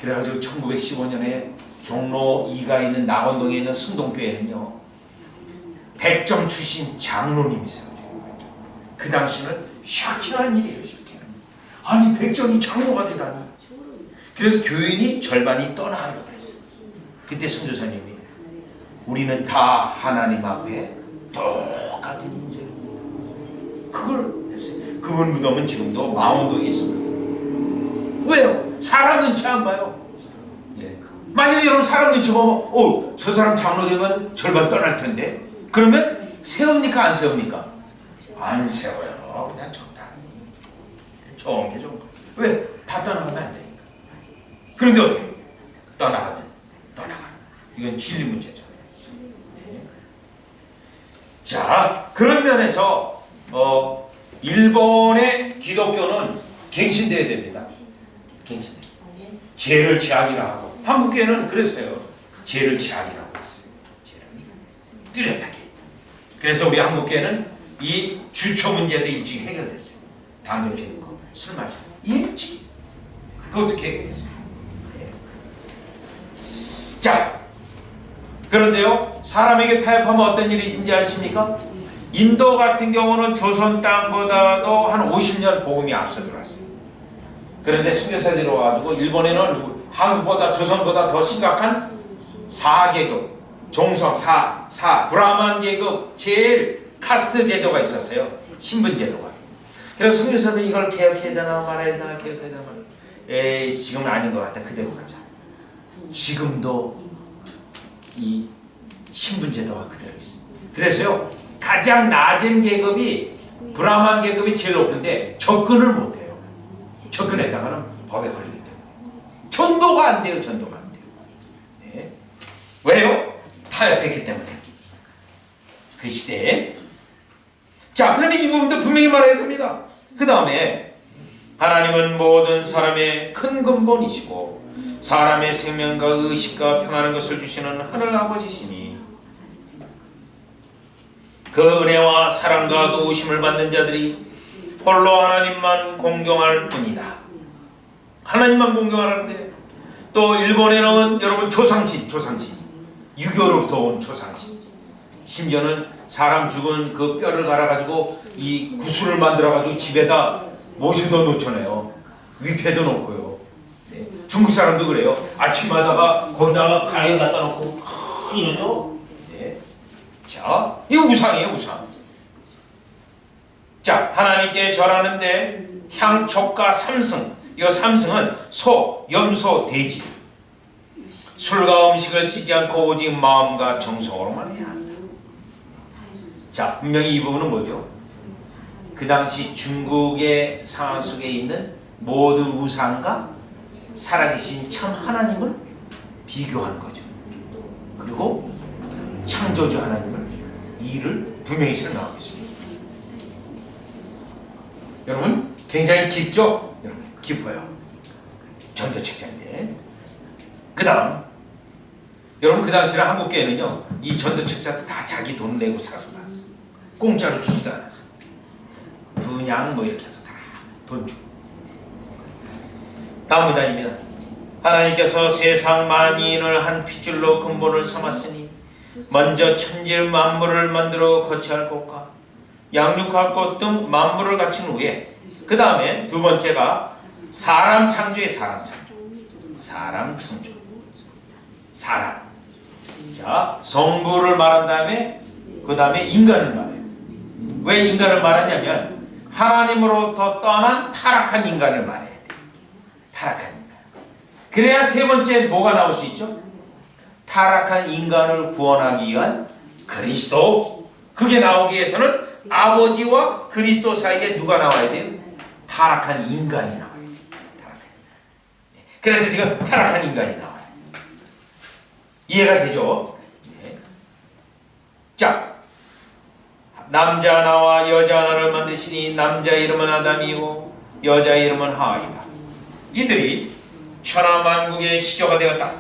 그래가지고 1915년에 종로 2가 있는 낙원동에 있는 승동교회는요, 백정 출신 장로님이세요. 그 당시는 샤키한 일이에요. 아니, 백정이 장로가 되다니. 그래서 교인이 절반이 떠나가려고 그랬어요. 그때 선교사님이 우리는 다 하나님 앞에 똑같은 인생입니다. 그걸 했어요. 그분 무덤은 지금도 망원동에 있습니다. 왜요? 사람 눈치 안 봐요. 만약에 여러분 사람 눈치 보면 저 사람 장로 되면 절반 떠날 텐데, 그러면 세웁니까 안 세웁니까? 안 세워요. 그냥 적당히. 좋은 게 좋은 거예요. 왜? 다 떠나가면 안 되니까. 그런데 어떻게? 떠나가라. 이건 진리 문제죠. 자, 그런 면에서 일본의 기독교는 갱신돼야 됩니다. 갱신. 죄를 제약이라 하고, 한국교회는 그랬어요. 죄를 제약이라고 했어요. 죄를 뚜렷하게. 그래서 우리 한국교회는 이 주초 문제도 일찍 해결됐어요. 담배 피는 거, 술 마시는 거, 일찍. 그것도 계획됐어요. 자, 그런데요, 사람에게 타협하면 어떤 일이 있는지 아십니까? 인도 같은 경우는 조선 땅보다도 한 50년 복음이 앞서 들어왔어요. 그런데 선교사들이 와가지고 일본에는 한국보다 조선보다 더 심각한 4계급, 종성, 브라만 계급, 제일 카스트 제도가 있었어요. 신분 제도가. 그래서 선교사들이 이걸 개혁해야 되나 말아야 되나 개혁해야 되나 말아야 지금은 아닌 것 같다. 그대로 가자. 지금도 이 신분 제도가 그대로 있어요. 그래서요, 가장 낮은 계급이 브라만 계급이 제일 높은데 접근을 못해요. 접근했다가는 법에 걸리기 때문에. 전도가 안 돼요. 네. 왜요? 타협했기 때문에. 그 시대에. 자, 그러면 이 부분도 분명히 말해야 됩니다. 그 다음에 하나님은 모든 사람의 큰 근본이시고 사람의 생명과 의식과 평안한 것을 주시는 하늘 아버지시니 그 은혜와 사랑과 도우심을 받는 자들이 홀로 하나님만 공경할 뿐이다. 하나님만 공경하라는데, 또 일본에는 여러분 조상신 유교로부터 온 조상신, 심지어는 사람 죽은 그 뼈를 갈아가지고 이 구슬을 만들어가지고 집에다 모셔도 놓잖아요. 위패도 놓고요. 네. 중국 사람도 그래요. 아침마다가 거기다가 가위 갖다 놓고 이러죠. 네. 자, 이 우상이에요, 우상. 자, 하나님께 절하는데 향촉과 삼승, 이 삼승은 소, 염소, 돼지, 술과 음식을 쓰지 않고 오직 마음과 정성으로만 해야 한다. 자, 분명히 이 부분은 뭐죠? 그 당시 중국의 상황 속에 있는 모든 우상과 살아계신 참 하나님을 비교한 거죠. 그리고 창조주 하나님을 이를 분명히 설명하고 있습니다. 여러분, 굉장히 깊죠? 여러분, 깊어요. 전도책자인데. 그 다음, 여러분, 그 당시에 한국교회는요, 이 전도책자도 다 자기 돈 내고 사서 났어. 공짜로 주지도 않았어. 분양 뭐 이렇게 해서 다 돈 주고. 다음 문단입니다. 하나님께서 세상 만인을 한 핏줄로 근본을 삼았으니 먼저 천지 만물을 만들어 거처할 곳과 양육할 곳 등 만물을 갖춘 후에 그 다음에 두 번째가 사람 창조의 사람 창조. 사람. 자, 성부를 말한 다음에 그 다음에 인간을 말해요. 왜 인간을 말하냐면 하나님으로부터 떠난 타락한 인간을 말해야 돼요. 타락한 인간. 그래야 세 번째 뭐가 나올 수 있죠? 타락한 인간을 구원하기 위한 그리스도. 그게 나오기 위해서는 아버지와 그리스도 사이에 누가 나와야 돼요? 타락한 인간이 나와요. 그래서 지금 타락한 인간이 나와요. 이해가 되죠? 네. 자, 남자 하나와 여자 하나를 만드시니 남자 이름은 아담이고 여자 이름은 하와이다. 이들이 천하만국의 시조가 되었다.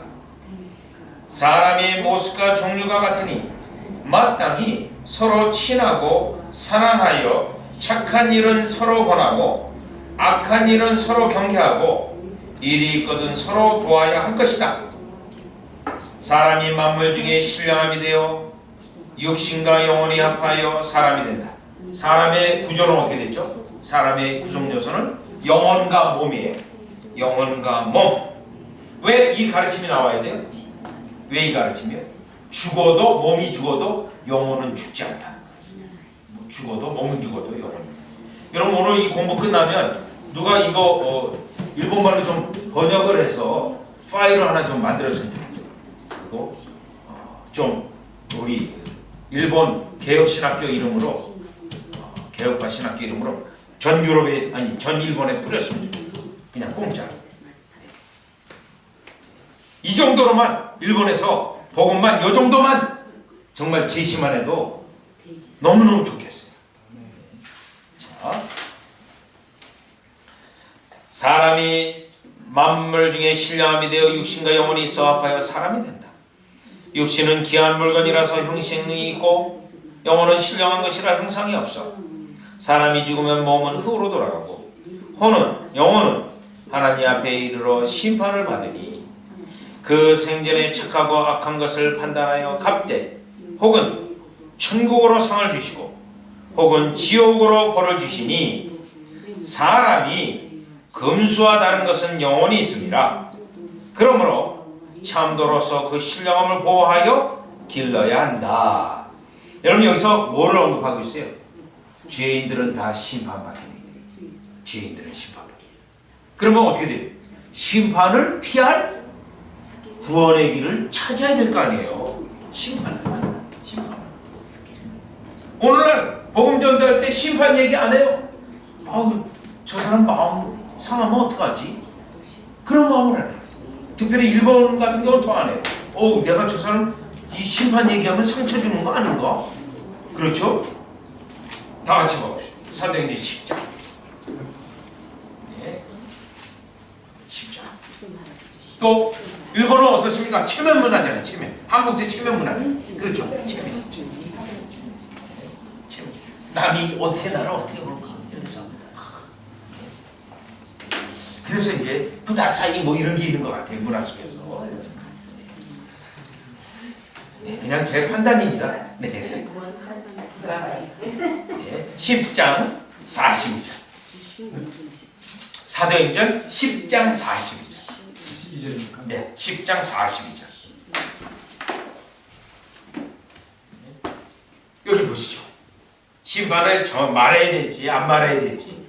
사람의 모습과 종류가 같으니 마땅히 서로 친하고 사랑하여 착한 일은 서로 권하고 악한 일은 서로 경계하고 일이 있거든 서로 도와야 할 것이다. 사람이 만물 중에 신령함이 되어 육신과 영혼이 합하여 사람이 된다. 사람의 구조는 어떻게 됐죠? 사람의 구성 요소는 영혼과 몸이에요. 영혼과 몸. 왜 이 가르침이 나와야 돼요? 왜 이 가르침이에요? 죽어도 몸이 죽어도 영혼은 죽지 않다. 죽어도 몸은 죽어도 영혼이. 여러분 오늘 이 공부 끝나면 누가 이거 일본말로 좀 번역을 해서 파일을 하나 좀 만들어주면 좋겠어요. 그리고 좀 우리 일본 개혁신학교 이름으로 개혁파 신학교 이름으로 전 유럽에 아니 전 일본에 뿌렸으면 좋겠어요. 그냥 공짜로. 이 정도로만 일본에서 복음만 요 정도만 정말 제시만 해도 너무너무 좋겠어요. 자, 사람이 만물 중에 신령함이 되어 육신과 영혼이 있어 합하여 사람이 된다. 육신은 귀한 물건이라서 형상이 있고 영혼은 신령한 것이라 형상이 없어. 사람이 죽으면 몸은 흙으로 돌아가고 영혼은 하나님 앞에 이르러 심판을 받으니 그 생전에 착하고 악한 것을 판단하여 갚되 혹은 천국으로 상을 주시고 혹은 지옥으로 벌을 주시니 사람이 금수와 다른 것은 영혼이 있습니다. 그러므로 참도로서 그 신령함을 보호하여 길러야 한다. 여러분 여기서 뭐를 언급하고 있어요? 죄인들은 다 심판받게 돼요. 죄인들은 심판받게 돼요. 그러면 어떻게 돼요? 심판을 피할 구원의 길을 찾아야 될 거 아니에요. 심판을. 오늘날 복음 전도할 때 심판 얘기 안 해요. 아우 저 사람 마음 상하면 어떡하지? 그런 마음을 해요. 특별히 일본 같은 경우는 더 안 해요. 내가 저 사람 이 심판 얘기하면 상처 주는 거 아닌가? 그렇죠? 다 같이 봐봅시다. 사도행전 10장. 네. 10장. 또 일본은 어떻습니까? 체면 문화잖아요. 체면. 한국제 체면 문화. 그렇죠? 체면. 남이 어떻게 나를 어떻게 볼까? 그래서 이제 부다사이 뭐 이런 게 있는 것 같아요. 문화 속에서. 네, 그냥 제 판단입니다. 네. 네. 10장 42절. 사도행전 10장 42절. 네, 10장 42절. 여기 보시죠. 심판을 말해야 될지 안 말해야 될지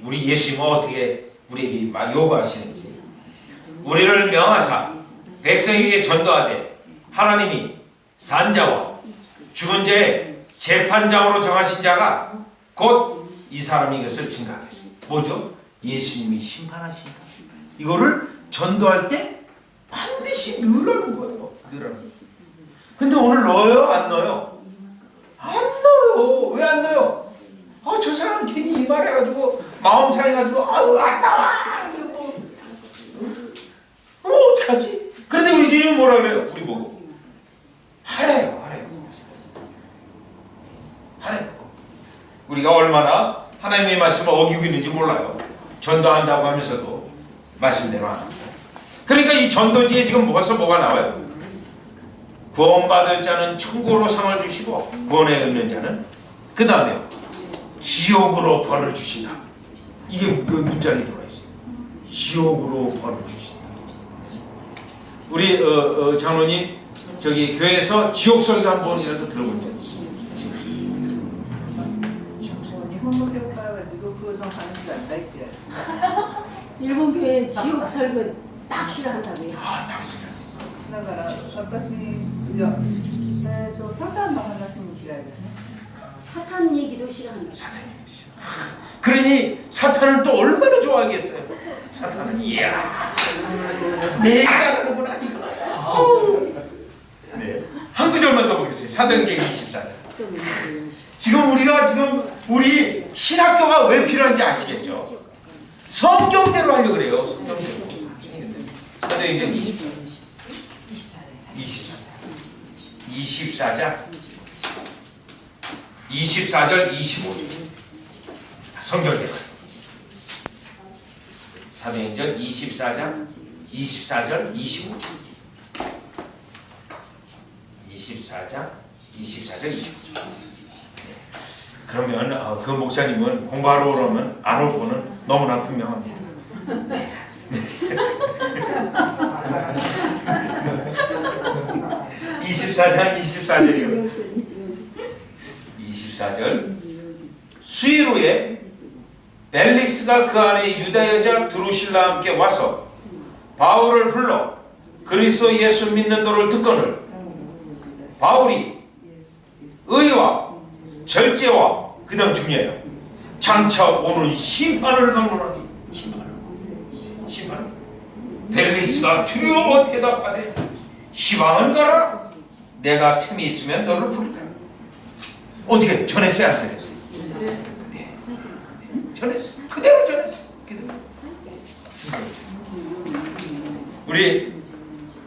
우리 예수님은 어떻게 우리에게 막 요구하시는지 우리를 명하사 백성에게 전도하되 하나님이 산자와 죽은 자의 재판장으로 정하신 자가 곧 이 사람이 것을 증거하겠습니다. 뭐죠? 예수님이 심판하신다. 이거를 전도할 때 반드시 넣으라는 거예요. 근데 오늘 넣어요? 안 넣어요? 안 넣어요. 왜 안 넣어요? 저 사람 괜히 이 말 해가지고 마음 상해가지고 안 나와. 어떡하지? 그런데 우리 주님은 뭐라 그래요? 우리 보고 하래요. 우리가 얼마나 하나님의 말씀을 어기고 있는지 몰라요. 전도한다고 하면서도 말씀대로 안 합니다. 그러니까 이 전도지에 지금 뭐가 나와요? 구원받을 자는 천국으로 상을 주시고 구원에 얻는 자는 그 다음에 지옥으로 벌을 주신다. 이게 그 문장이 들어있어요. 지옥으로 벌을 주신다. 우리 장로님 저기 교회에서 지옥 설교 한 번이라도 들어본 적 있어요? 日本の教会は地獄の話は大嫌いです。 일본 교회는 지옥 설교 딱 싫어한다고요. 아, 당신. だから私いやサタンの話も嫌いですね。 사탄 얘기도 싫어한다. 그러니 사탄을 또 얼마나 좋아하겠어요? 사탄은 이야 내가 하는구나 이거. 네. 한 구절만 더 보겠어요. 사도행전 24장. 지금 우리 신학교가 왜 필요한지 아시겠죠? 성경대로 하려고 그래요. 사도행전 24절 25절 성경대로. 사도행전 24장 24절 25절 24장 24절 25절. 그러면 그 목사님은 공부하러 오면 안 올 거는 너무나 분명합니다. 24장 24절이요. 24절. 수일 후에 벨릭스가 그 안에 유다 여자 드루실라 함께 와서 바울을 불러 그리스도 예수 믿는 도를 듣거늘 바울이 의와 절제와 그 다음 중요해요. 장차 오는 심판을 강론하니 심판. 벨릭스가 두려워 대답하되 시방은 가라. 내가 틈이 있으면 너를 부르다. 어떻게 전했어요? 안 전했어요? 네. 전했어요. 그대로 전했어요. 그대로. 우리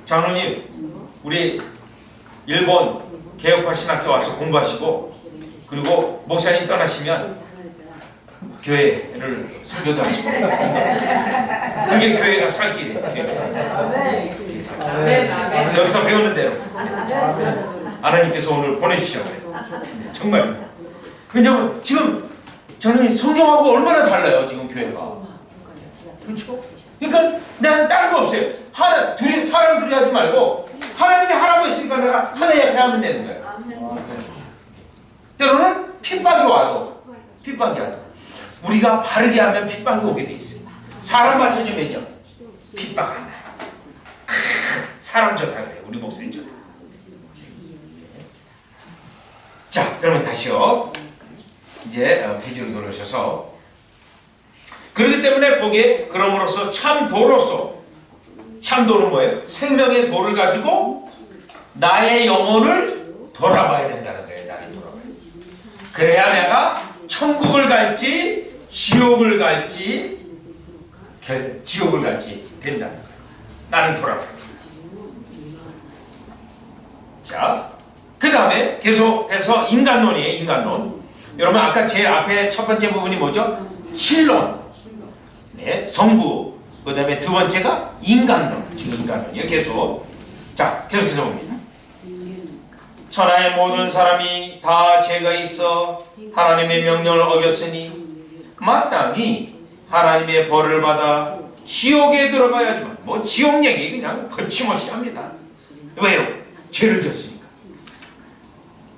장로님, 우리 일본 개혁파 신학교 와서 공부하시고 그리고 목사님 떠나시면 교회를 설교도 하시고 그게 교회가 살 길이에요. 여기서 배우는 대로 하나님께서 오늘 보내주셨어요. 정말. 왜냐면 지금 저는 성경하고 얼마나 달라요 지금 교회가. 그렇죠? 그러니까 난 다른 거 없어요. 사람 둘이 하지 말고 하나님이 하라고 했으니까 내가 하나님 앞에 하면 되는 거예요. 때로는 핍박이 와도 우리가 바르게 하면 핍박이 오게 돼 있어요. 사람 맞춰주면요 핍박 안 나요. 사람 좋다 그래요. 우리 목사님 좋다. 자, 그러면 다시요. 이제 페이지로 돌아오셔서 그렇기 때문에 거기에 그럼으로써 참도는 뭐예요? 생명의 도를 가지고 나의 영혼을 돌아봐야 된다는 거예요. 나를 돌아봐야. 그래야 내가 천국을 갈지 지옥을 갈지 된다는 거예요. 나를 돌아봐야 돼. 자, 그 다음에 계속해서 인간론이에요. 인간론. 여러분 아까 제 앞에 첫 번째 부분이 뭐죠? 신론. 네, 성부. 그 다음에 두 번째가 인간론. 지금 인간론이에요. 계속해서 봅니다. 천하의 모든 사람이 다 죄가 있어 하나님의 명령을 어겼으니 마땅히 하나님의 벌을 받아 지옥에 들어가야지만 뭐 지옥 얘기 그냥 거침없이 합니다. 왜요? 죄를 졌으니까.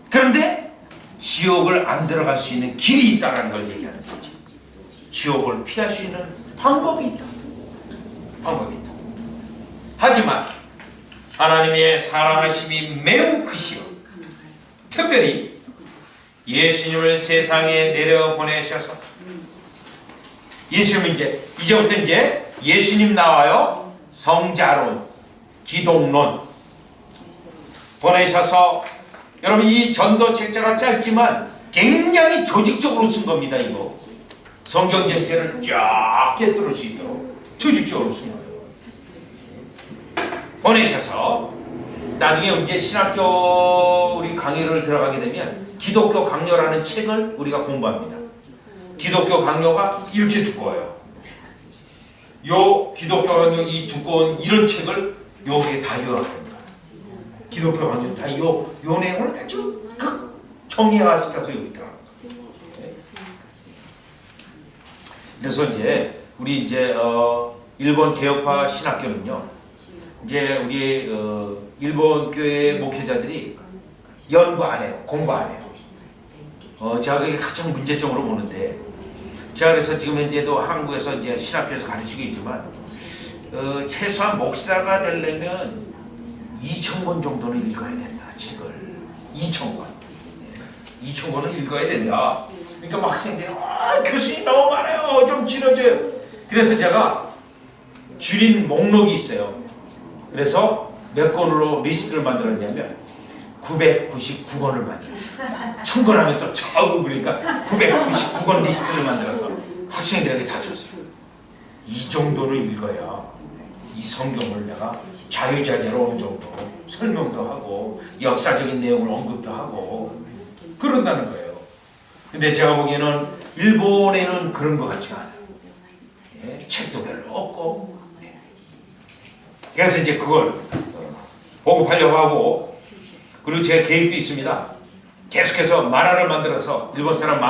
그런데 지옥을 안 들어갈 수 있는 길이 있다는 걸 얘기하는 거죠. 지옥을 피할 수 있는 방법이 있다. 하지만 하나님의 사랑하심이 매우 크시오. 특별히 예수님을 세상에 내려보내셔서 예수님 이제부터 예수님 나와요. 성자론, 기독론 보내셔서 여러분 이 전도 책자가 짧지만 굉장히 조직적으로 쓴 겁니다. 이거 성경 전체를 쫙 꿰뚫을 수 있도록 조직적으로 쓴 거예요. 보내셔서 나중에 이제 신학교 우리 강의를 들어가게 되면 기독교 강요라는 책을 우리가 공부합니다. 기독교 강요가 이렇게 두꺼워요. 요 기독교 강요 이 두꺼운 이런 책을 여기에 다 요약합니다. 기독교 강요 다요 내용을 아주 정리화시켜서 여기 있더라고요. 그래서 이제 우리 이제 일본 개혁파 신학교는요, 이제 우리 일본 교회 목회자들이 연구 안 해요, 공부 안 해요. 제가 그게 가장 문제점으로 보는데, 제가 그래서 지금 현재도 한국에서 이제 신학교에서 가르치고 있지만, 최소한 목사가 되려면 2,000권 정도는 읽어야 된다, 책을. 2,000권. 2,000권을 읽어야 된다. 그러니까 막 학생들이 교수님 너무 많아요, 좀 줄여줘요. 그래서 제가 줄인 목록이 있어요. 그래서 몇 권으로 리스트를 만들었냐면 999권을 만들었어요. 1000권 하면 또 적고 그러니까 999권 리스트를 만들어서 학생들에게 다 줬어요. 이 정도는 읽어야 이 성경을 내가 자유자재로 어느 정도 설명도 하고 역사적인 내용을 언급도 하고 그런다는 거예요. 근데 제가 보기에는 일본에는 그런 것 같지가 않아요. 예, 책도 별로 없고. 예. 그래서 이제 그걸 보급하려고 하고, 그리고 제 계획도 있습니다. 계속해서 만화를 만들어서 일본 사람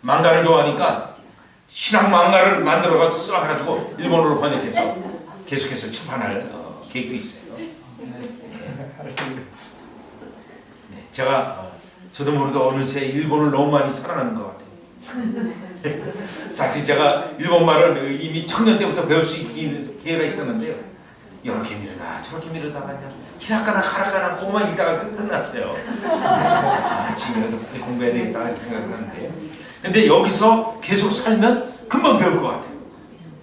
망가를 좋아하니까 신학 망가를 만들어가지고 써가지고 일본어로 번역해서 계속해서 출판할 계획도 있어요. 네, 제가 저도 모르게 어느새 일본을 너무 많이 사랑하는 것 같아요. 사실 제가 일본말을 이미 청년 때부터 배울 수 있는 기회가 있었는데요. 이렇게 미루다 저렇게 미루다가 그냥 히라카나 가라카나 그것만 읽다가 끝났어요. 지금이라도 빨리 공부해야 되겠다 생각을 하는데, 근데 여기서 계속 살면 금방 배울 것 같아요.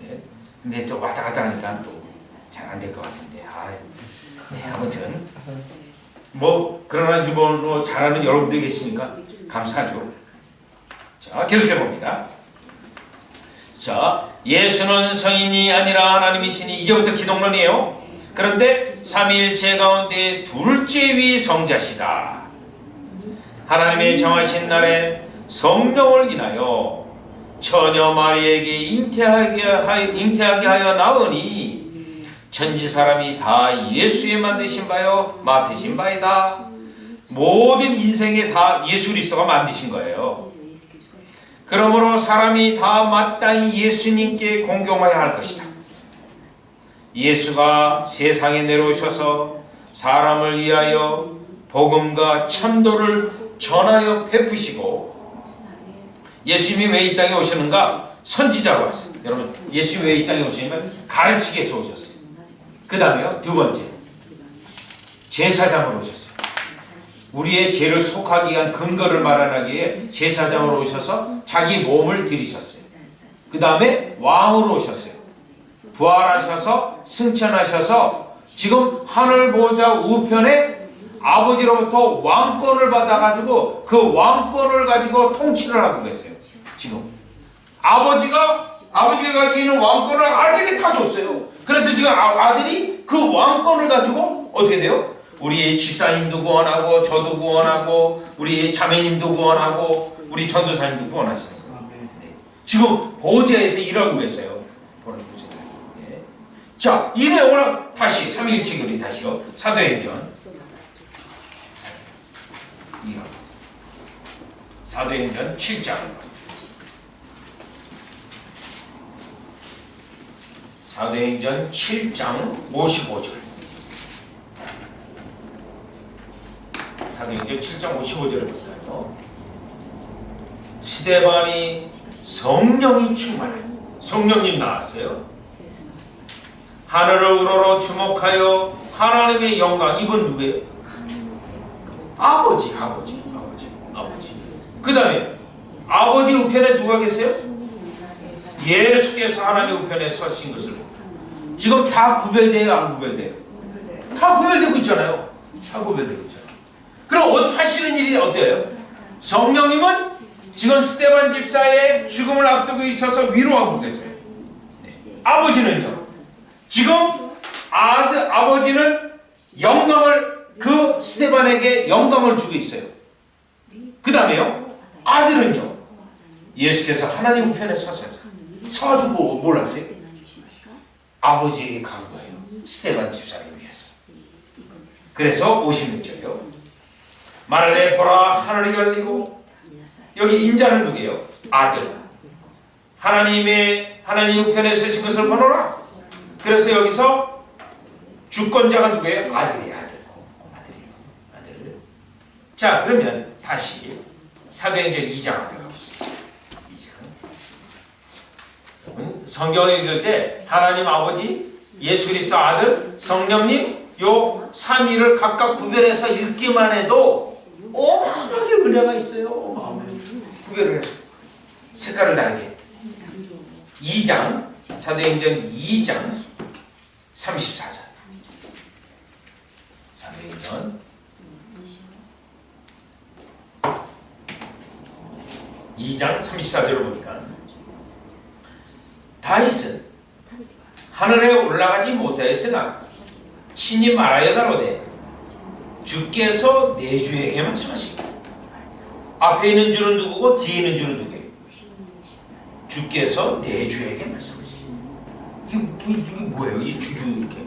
네. 근데 또 왔다 갔다 하니까 또 잘 안 될 것 같은데, 네, 아무튼 뭐 그러나 일본어 잘하는 여러분들이 계시니까 감사하죠. 자, 계속해 봅니다. 자, 예수는 성인이 아니라 하나님이시니, 이제부터 기독론이에요. 그런데 삼위일체 가운데 둘째 위 성자시다. 하나님의 정하신 날에 성령을 인하여 처녀 마리에게 잉태하게 하여 낳으니 천지 사람이 다 예수에 만드신 바요 맡으신 바이다. 모든 인생에 다 예수 그리스도가 만드신 거예요. 그러므로 사람이 다 마땅히 예수님께 공경하여야 할 것이다. 예수가 세상에 내려오셔서 사람을 위하여 복음과 참도를 전하여 베푸시고, 예수님이 왜 이 땅에 오셨는가? 선지자로 왔어요. 여러분, 예수님이 왜 이 땅에 오시냐면 가르치기 위해서 오셨어요. 그 다음에요, 두 번째, 제사장으로 오셨어요. 우리의 죄를 속하기 위한 근거를 마련하기 위해 제사장으로 오셔서 자기 몸을 드리셨어요. 그 다음에 왕으로 오셨어요. 부활하셔서 승천하셔서 지금 하늘 보좌 우편에 아버지로부터 왕권을 받아가지고 그 왕권을 가지고 통치를 하고 계세요. 지금 아버지가 가지고 있는 왕권을 아들에게 다 줬어요. 그래서 지금 아들이 그 왕권을 가지고 어떻게 돼요? 우리 집사님도 구원하고, 저도 구원하고, 우리 자매님도 구원하고, 우리 전도사님도 구원하시는 거예요. 네. 지금 보좌에서 일하고 계세요. 네. 자, 이 내용을 다시 삼위일체 교리 다시요. 사도행전. 사도행전 7장. 사도행전 7장 55절. 사도행전 7장 55절을 보시면요. 스데반이 성령이 충만해. 성령님 나왔어요. 하늘을 우러러 주목하여 하나님의 영광. 이분 누구예요? 아버지. 그 다음에 아버지 우편에 누가 계세요? 예수께서 하나님 우편에 서신 것을 봅니다. 지금 다 구별돼요, 안 구별돼요? 다 구별되고 있잖아요. 다 구별되고 있잖아요. 그럼 하시는 일이 어때요? 성령님은 지금 스데반 집사의 죽음을 앞두고 있어서 위로하고 계세요. 네. 아버지는요? 지금 아버지는 영광을, 그 스데반에게 영광을 주고 있어요. 그 다음에요? 아들은요? 예수께서 하나님 우편에 서셔서 서가지고 뭘 하세요? 아버지에게 간 거예요. 스테반 집사를 위해서. 그래서 56절이요. 말하되 보라 하늘이 열리고 여기 인자는 누구예요? 아들. 하나님 우편에 서신 것을 보노라. 그래서 여기서 주권자가 누구예요? 아들이에요. 아들. 자, 그러면 다시 사도행전 2장으로 성경을 읽을 때 하나님 아버지, 예수 그리스도 아들, 성령님 요 삼위를 각각 구별해서 읽기만 해도 엄청나게 은혜가 있어요. 구별을 해서 색깔을 다르게 2장 사도행전 2장 34절 사도행전 2장 34절을 보니까 다윗은 하늘에 올라가지 못하였으나 친히 말하여다로되 주께서 내 주에게 말씀하시고 앞에 있는 주는 누구고 뒤에 있는 주는 누구예요? 주께서 내 주에게 말씀하시고 이게 뭐예요? 이 주주 이렇게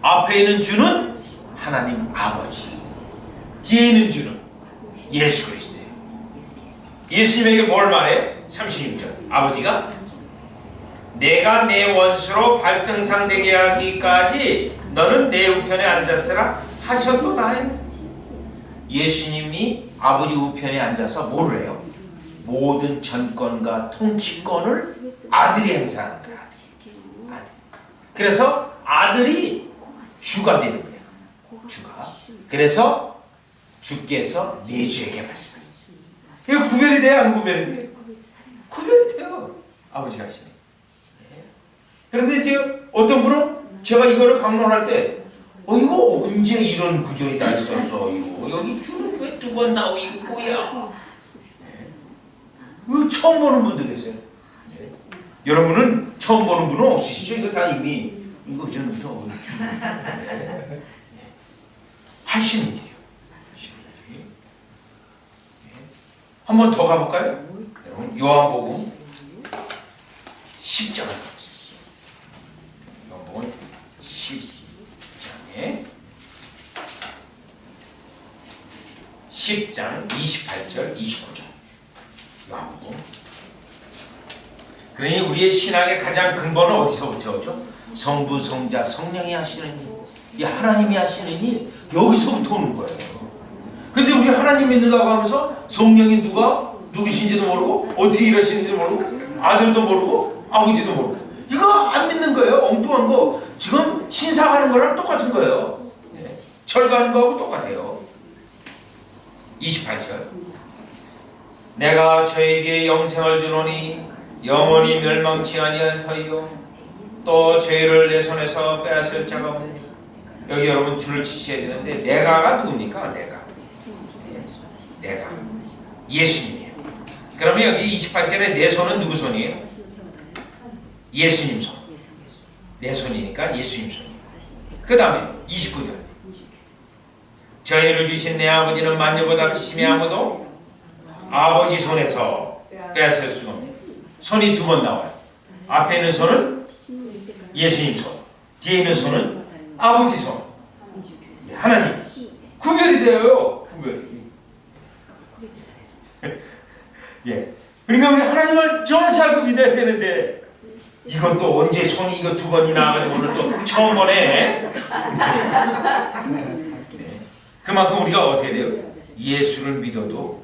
앞에 있는 주는 하나님 아버지, 뒤에 있는 주는 예수 그리스도예요. 예수님에게 뭘 말해요? 36절 아버지가 내가 내 원수로 발등상 되게 하기까지 너는 내 우편에 앉았으라 하셨도다. 예수님이 아버지 우편에 앉아서 뭐를 해요? 모든 전권과 통치권을 아들이 행사하는 거야. 아들. 그래서 아들이 주가 되는 거예요. 주가. 그래서 주께서 내 주에게 말씀해요. 이거 구별이 돼요? 안 구별이 돼요? 구별이 돼요. 아버지가 하시네. 그런데 이제 어떤 분은 제가 이거를 강론할 때 이거 언제 이런 구절이 다 있었어? 이거 여기 주는 왜 두 번 나오고 이거 뭐야? 이거 처음 보는 분도 계세요. 여러분은 처음 보는 분은 없으시죠? 이거 다 이미 이거 전부터 하시는 일이에요. 한 번 더 가볼까요? 여러분 요한복음 10장 요한복음 10장에 10장 28절 29절 요한복음. 그러니 우리의 신앙의 가장 근본은 어디서부터 오죠? 성부, 성자, 성령이 하시는 일, 이 하나님이 하시는 일 여기서부터 오는 거예요. 근데 우리 하나님 믿는다고 하면서 성령이 누구신지도 모르고 어떻게 일하시는지도 모르고 아들도 모르고 아버지도 모르고 이거 안 믿는 거예요. 엉뚱한 거. 지금 신상하는 거랑 똑같은 거예요. 철거하는 거하고 똑같아요. 28절 내가 저에게 영생을 주노니 영원히 멸망치 아니하여요 또 죄를 내 손에서 빼앗을 자가 없느니. 여기 여러분 줄을 치셔야 되는데 내가가 누굽니까? 내가 예수님이에요. 그러면 여기 28절에 내 손은 누구 손이에요? 예수님 손. 내 손이니까 예수님 손이에요. 그 다음에 29절 저희를 주신 내 아버지는 만유보다 크심이 아무도 아버지 손에서 빼앗을 수가 없네요. 손이 두 번 나와요. 앞에 있는 손은 예수님 손, 뒤에 있는 손은 아버지 손. 하나님 구별이 돼요. 구별이. 예. 그러니까 우리 하나님을 정확히 알고 믿어야 되는데 이건 또 언제 손이 이거 두 번이나 가지고 오늘 또 처음 보네. 그만큼 우리가 어떻게 돼요? 예수를 믿어도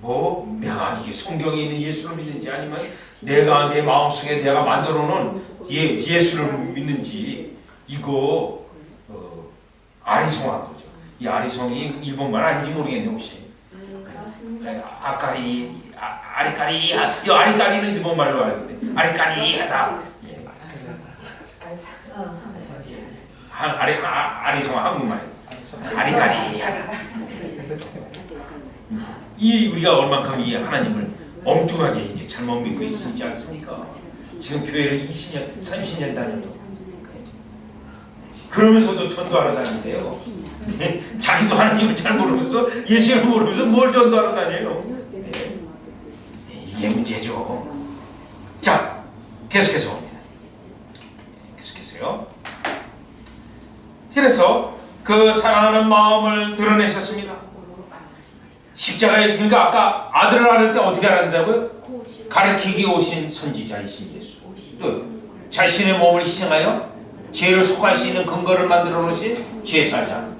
뭐 내가 이게 성경에 있는 예수를 믿는지 아니면 내가 내 마음속에 내가 만들어 놓은 예수를 믿는지 이거 아리송한 거죠. 이 아리송이 일본말 아닌지 모르겠네 혹시. 아리까리하 이 아리까리는 일본말로 알고 있는데 아리까리하다. 아리송 한국말 아리까리하다. 이 우리가 얼만큼 이 하나님을 엉뚱하게 이제 잘못 믿고 있지 않습니까? 지금 교회를 20년, 30년 다녔고 그러면서도 전도하러 다니는데요. 자기도 하나님을 잘 모르면서 예수를 모르면서 뭘 전도하러 다녀요? 이게 문제죠. 자, 계속해서 봅니다. 계속해서요. 그래서 그 사랑하는 마음을 드러내셨습니다. 십자가에, 그러니까 아까 아들을 알을 때 어떻게 알았다고요? 가르치기 오신 선지자이신 예수. 또 자신의 몸을 희생하여 죄를 속할 수 있는 근거를 만들어 놓으신 제사장.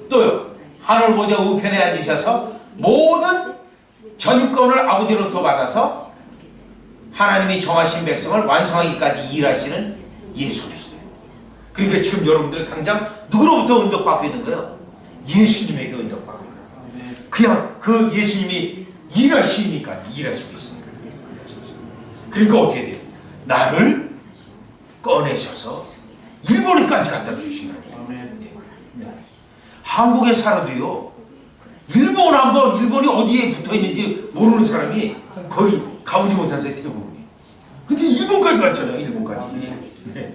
또요, 하늘 보좌 우편에 앉으셔서 모든 전권을 아버지로부터 받아서 하나님이 정하신 백성을 완성하기까지 일하시는 예수 그리스도. 그러니까 지금 여러분들 당장 누구로부터 은덕받고 있는 거예요? 예수님에게 은덕받고 있는 거예요. 그냥 그 예수님이 일하시니까 일하시고 있으니까. 그러니까 어떻게 돼요? 나를 꺼내셔서 일본에까지 갖다 주신 거예요. 한국에 살아도요, 일본이 어디에 붙어 있는지 모르는 사람이 거의 가보지 못한 사람이 대부분이에요. 근데 일본까지 갔잖아요, 일본까지. 네.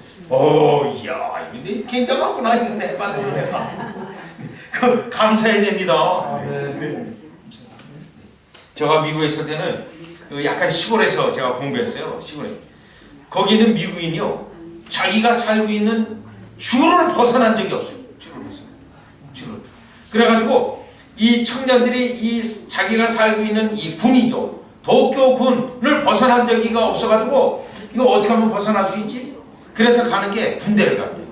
이야, 근데 굉장하구나, 이거 받은 내가. 그 감사해야 됩니다. 네. 제가 미국에 있을 때는 약간 시골에서 제가 공부했어요. 시골에. 거기는 미국인이요, 자기가 살고 있는 주를 벗어난 적이 없어요. 주를. 그래가지고 이 청년들이 이 자기가 살고 있는 이 군이죠, 도쿄군을 벗어난 적이가 없어가지고 이거 어떻게 하면 벗어날 수 있지? 그래서 가는 게 군대를 간대요.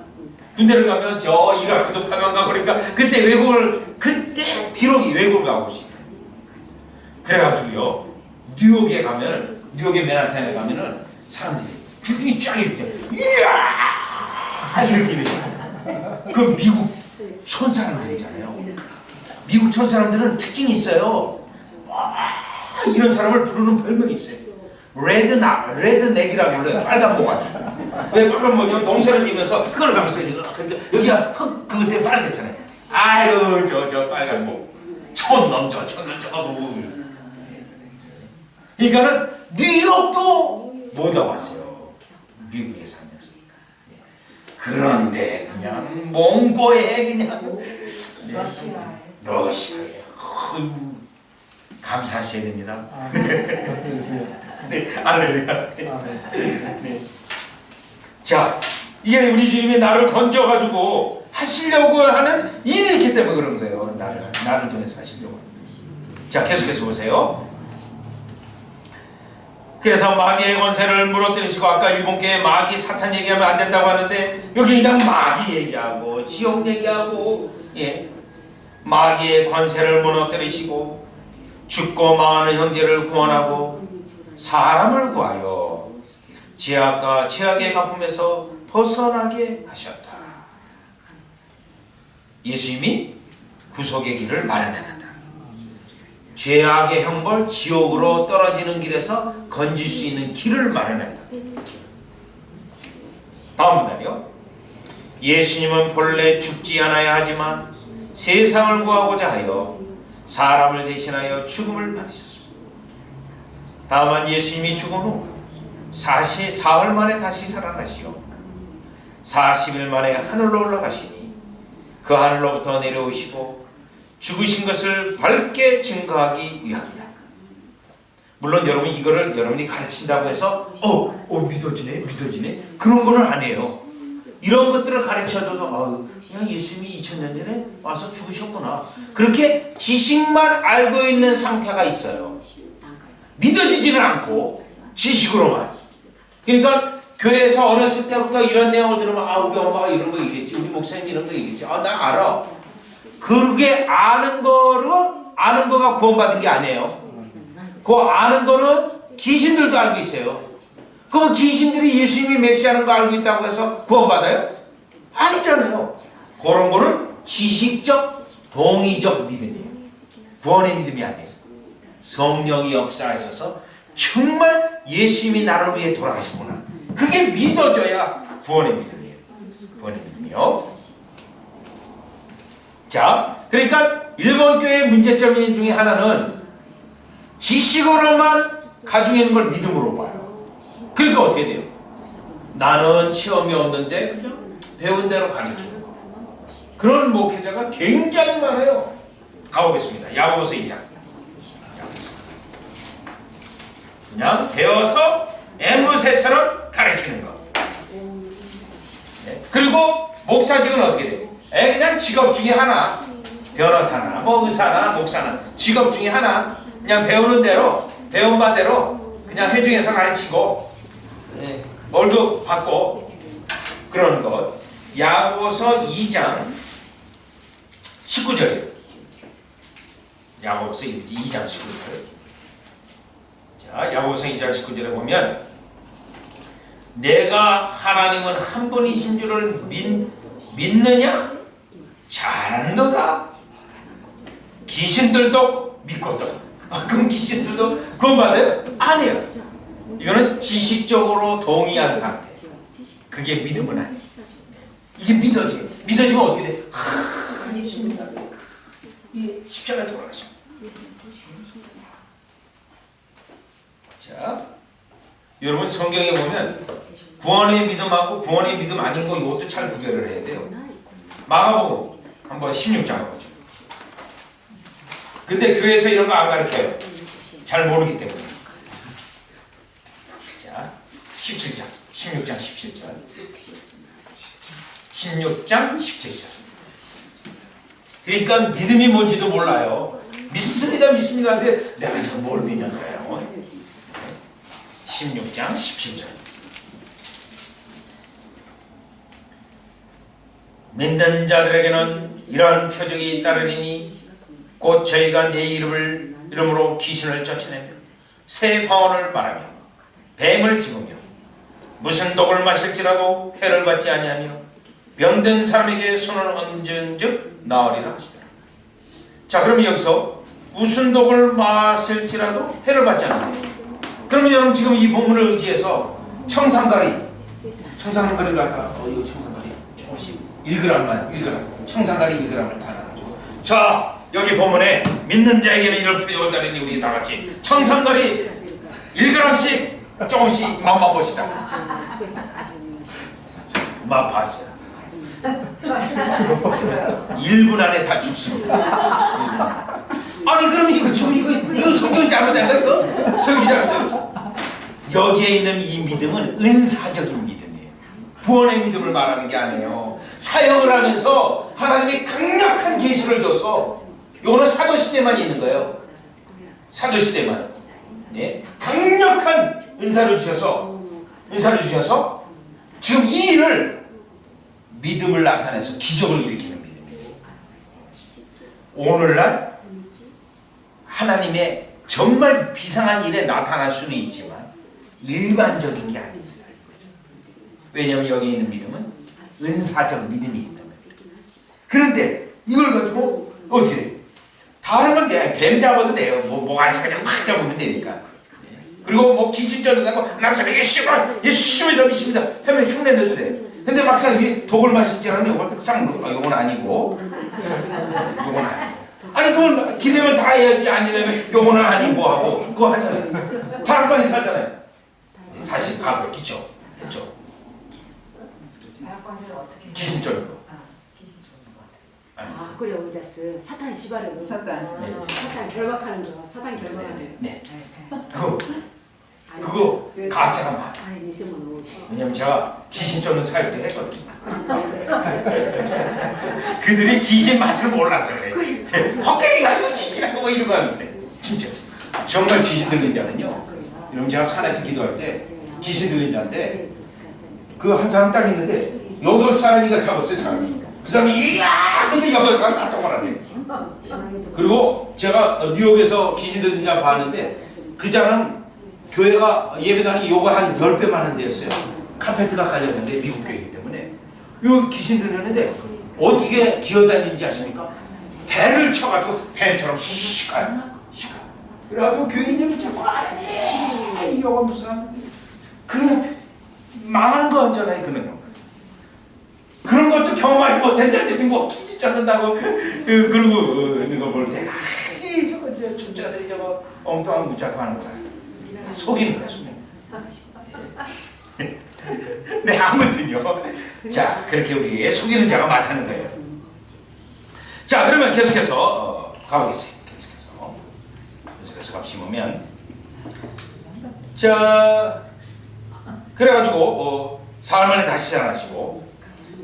군대를 가면 저 이라크도 파견 가고, 그러니까 그때 비록 외국을 가고 싶어요. 그래가지고요, 뉴욕의 맨하탄에 가면은 사람들이 빌딩이 쫙 있죠. 이야! 이렇게 돼요. 그 미국 촌사람들이잖아요. 미국 촌사람들은 특징이 있어요. 이런 사람을 부르는 별명이 있어요. 레드넥이라고 불러요. 빨간 모가지. 왜 빨간 모가지? 농사를 지면서 그걸 가면서 여기가 흙 그때 빨갛잖아요. 아유, 저 빨간 모. 촌놈 저거 보고. 그러니까는 뉴욕도 못 와봤어요. 미국에 살면서. 그런데 그냥 몽고에 그냥 러시아에 감사하셔야 됩니다. 네, 할렐루야. 네. 자, 이게 우리 주님이 나를 건져가지고 하시려고 하는 일이 있기 때문에 그런 거예요. 나를 통해서 하시려고. 자, 계속해서 보세요. 그래서 마귀의 권세를 무너뜨리시고, 아까 일본교회 마귀 사탄 얘기하면 안 된다고 하는데 여기 그냥 마귀 얘기하고 지옥 얘기하고, 마귀의 권세를 무너뜨리시고 죽고 망하는 형제를 구원하고 사람을 구하여 죄악과 죄악의 가품에서 벗어나게 하셨다. 예수님이 구속의 길을 마련해놨다. 죄악의 형벌, 지옥으로 떨어지는 길에서 건질 수 있는 길을 마련했다. 다음 문단이요. 예수님은 본래 죽지 않아야 하지만 세상을 구하고자 하여 사람을 대신하여 죽음을 받으셨습니다. 다만 예수님이 죽은 후 사흘 만에 다시 살아나시어 40일 만에 하늘로 올라가시니 그 하늘로부터 내려오시고 죽으신 것을 밝게 증거하기 위함이다. 물론 여러분 이거를 여러분이 가르친다고 해서 믿어지네 그런 거는 아니에요. 이런 것들을 가르쳐줘도 그냥 예수님이 2000년 전에 와서 죽으셨구나, 그렇게 지식만 알고 있는 상태가 있어요. 믿어지지는 않고 지식으로만. 그러니까 교회에서 어렸을 때부터 이런 내용을 들으면 우리 엄마가 이런 거 얘기했지, 우리 목사님이 이런 거 얘기했지, 나 알아. 그게 아는 거가 구원받은 게 아니에요. 그 아는 거는 귀신들도 알고 있어요. 그럼 귀신들이 예수님이 메시아라는 거 알고 있다고 해서 구원받아요? 아니잖아요. 그런 거는 지식적, 동의적 믿음이에요. 구원의 믿음이 아니에요. 성령이 역사하셔서 정말 예수님이 나를 위해 돌아가셨구나, 그게 믿어져야 구원의 믿음이에요. 구원의 믿음이요. 자, 그러니까 일본 교회의 문제점 중에 하나는 지식으로만 가지고 있는 걸 믿음으로 봐요. 그러니까 어떻게 돼요? 나는 체험이 없는데 그냥 배운 대로 가르치는 거. 그런 목회자가 굉장히 많아요. 가보겠습니다. 야고보서 2장. 그냥 배워서 앵무새처럼 가르치는 거. 네. 그리고 목사직은 어떻게 돼요? 그냥 직업 중에 하나, 변호사나 뭐 의사나 목사나 직업 중에 하나 그냥 배우는 대로 배운 바대로 그냥 회중에서 가르치고 월급 받고 그러는 것. 야고보서 2장 19절이에요. 야고보서 2장 19절. 자, 야고보서 2장 19절에 보면 내가 하나님은 한 분이신 줄을 믿느냐? 잘한도다. 귀신들도 믿거든. 그럼 귀신들도 구원받아요? 아니에요. 이거는 지식적으로 동의한 상태. 그게 믿음은 아니에요. 이게 믿어져요. 믿어지면 어떻게 돼? 예수님 십자가에 돌아가십니다. 자, 여러분 성경에 보면 구원의 믿음하고 구원의 믿음 아닌 거 이것도 잘 구별을 해야 돼요. 마가복음 한번 16장 보죠. 근데 교회에서 이런 거 안 가르쳐요. 잘 모르기 때문에. 자, 17장, 16장 17절. 16장 17절. 그러니까 믿음이 뭔지도 몰라요. 믿습니다, 믿습니다. 하는데 내가 이거 뭘 믿는 거예요? 16장 17절. 믿는 자들에게는 이러한 표적이 따르리니 곧 저희가 내 이름으로 귀신을 쫓아내며 새 방언을 말하며 뱀을 집으며 무슨 독을 마실지라도 해를 받지 아니하며 병든 사람에게 손을 얹은즉 나으리라 하시더라. 자, 그럼 여기서 무슨 독을 마실지라도 해를 받지 않아요. 그러면 여러분 지금 이 본문을 의지해서 청산가리를 갖다가 이거 청산가리 조금씩 1g만 1g 청산가리 1g을 다 나눠줘. 자, 여기 본문에 믿는 자에게는 이런 표적을 따르니 우리 다 같이 청산가리 1g씩 조금씩 맛만 봅시다. 맛 봤어요. 1분 안에 다 죽습니다. 아니 그럼 이거 성경이 잘못된 거죠? 성경이 잘못된 여기에 있는 이 믿음은 은사적인 믿음이에요. 구원의 믿음을 말하는 게 아니에요. 사역을 하면서 하나님이 강력한 계시를 줘서 이거는 사도시대만 있는 거예요. 사도시대만. 네? 강력한 은사를 주셔서 지금 이 일을 믿음을 나타내서 기적을 일으키는 믿음이에요. 오늘날 하나님의 정말 비상한 일에 나타날 수는 있지만 일반적인 게 아니에요. 왜냐하면 여기 있는 믿음은 은사적 믿음이기 때문에. 그런데 이걸 가지고 어떻게 돼요? 다른 건 뱀 잡아도 돼요. 뭐가지 그냥 확 잡으면 되니까. 그리고 뭐 귀신 쫓아내고 나사렛 예수님이다 믿습니다 하면 흉내 내도 돼. 근데 막상 이게 독을 마실지 않으면 이걸 싹 물어. 이건 아니고 이건 아니고. 아니 그건 기대면 다 해야지 아니라면 요거는 아니고 하고 그거 하잖아요. 다락방에서 하잖아요. 사실 다 그렇겠죠. 그렇죠. 귀신 쫓는 거. 아, 그래 어디다스 사탄 시발을 사탄 결박하는 거. 사탄 결박하는 네. 그거 가짜가 많아. 아니 니세모노. 왜냐면 제가 귀신 쫓는 사역도 했거든요. 그들이 귀신 맛을 몰라서 그래. 헛개리 가지고 귀신하고 뭐 이런 거 하면서 진짜 정말 귀신 들린 자는요. 여러분 제가 산에서 기도할 때 귀신 들린 자인데 그 한 사람 딱 있는데 8사람이가 잡았어요. 사람이. 그 사람이 이야 근데 8사람 다 동원하네. 그리고 제가 뉴욕에서 귀신 들린 자 봤는데 그 자는 교회가 예배당이 요거 한 10배 많은 데였어요. 카페트가 깔렸는데 미국 교회이기 때문에 요 귀신 들렸는데 어떻게 기어다니는지 아십니까? 배를 쳐가지고 뱀처럼 슉 가요. 그래가지고 교인들이 자꾸 아니 요거 무슨 그냥 망하는 거 없잖아요. 그런 것도 경험하지 못한 자한테 믿고 기지 쫓는다고 그러고 이거 볼 때 저거 숫자들이 저거 엉뚱한 무자고 하는 거야. 속이는 거야. 네, 아무튼요. 자, 그렇게 우리의 속이는 자가 많다는 거예요. 자, 그러면 계속해서 가보겠습니다. 계속해서 갑시면 자, 그래가지고 사흘 만에 다시 살아나시고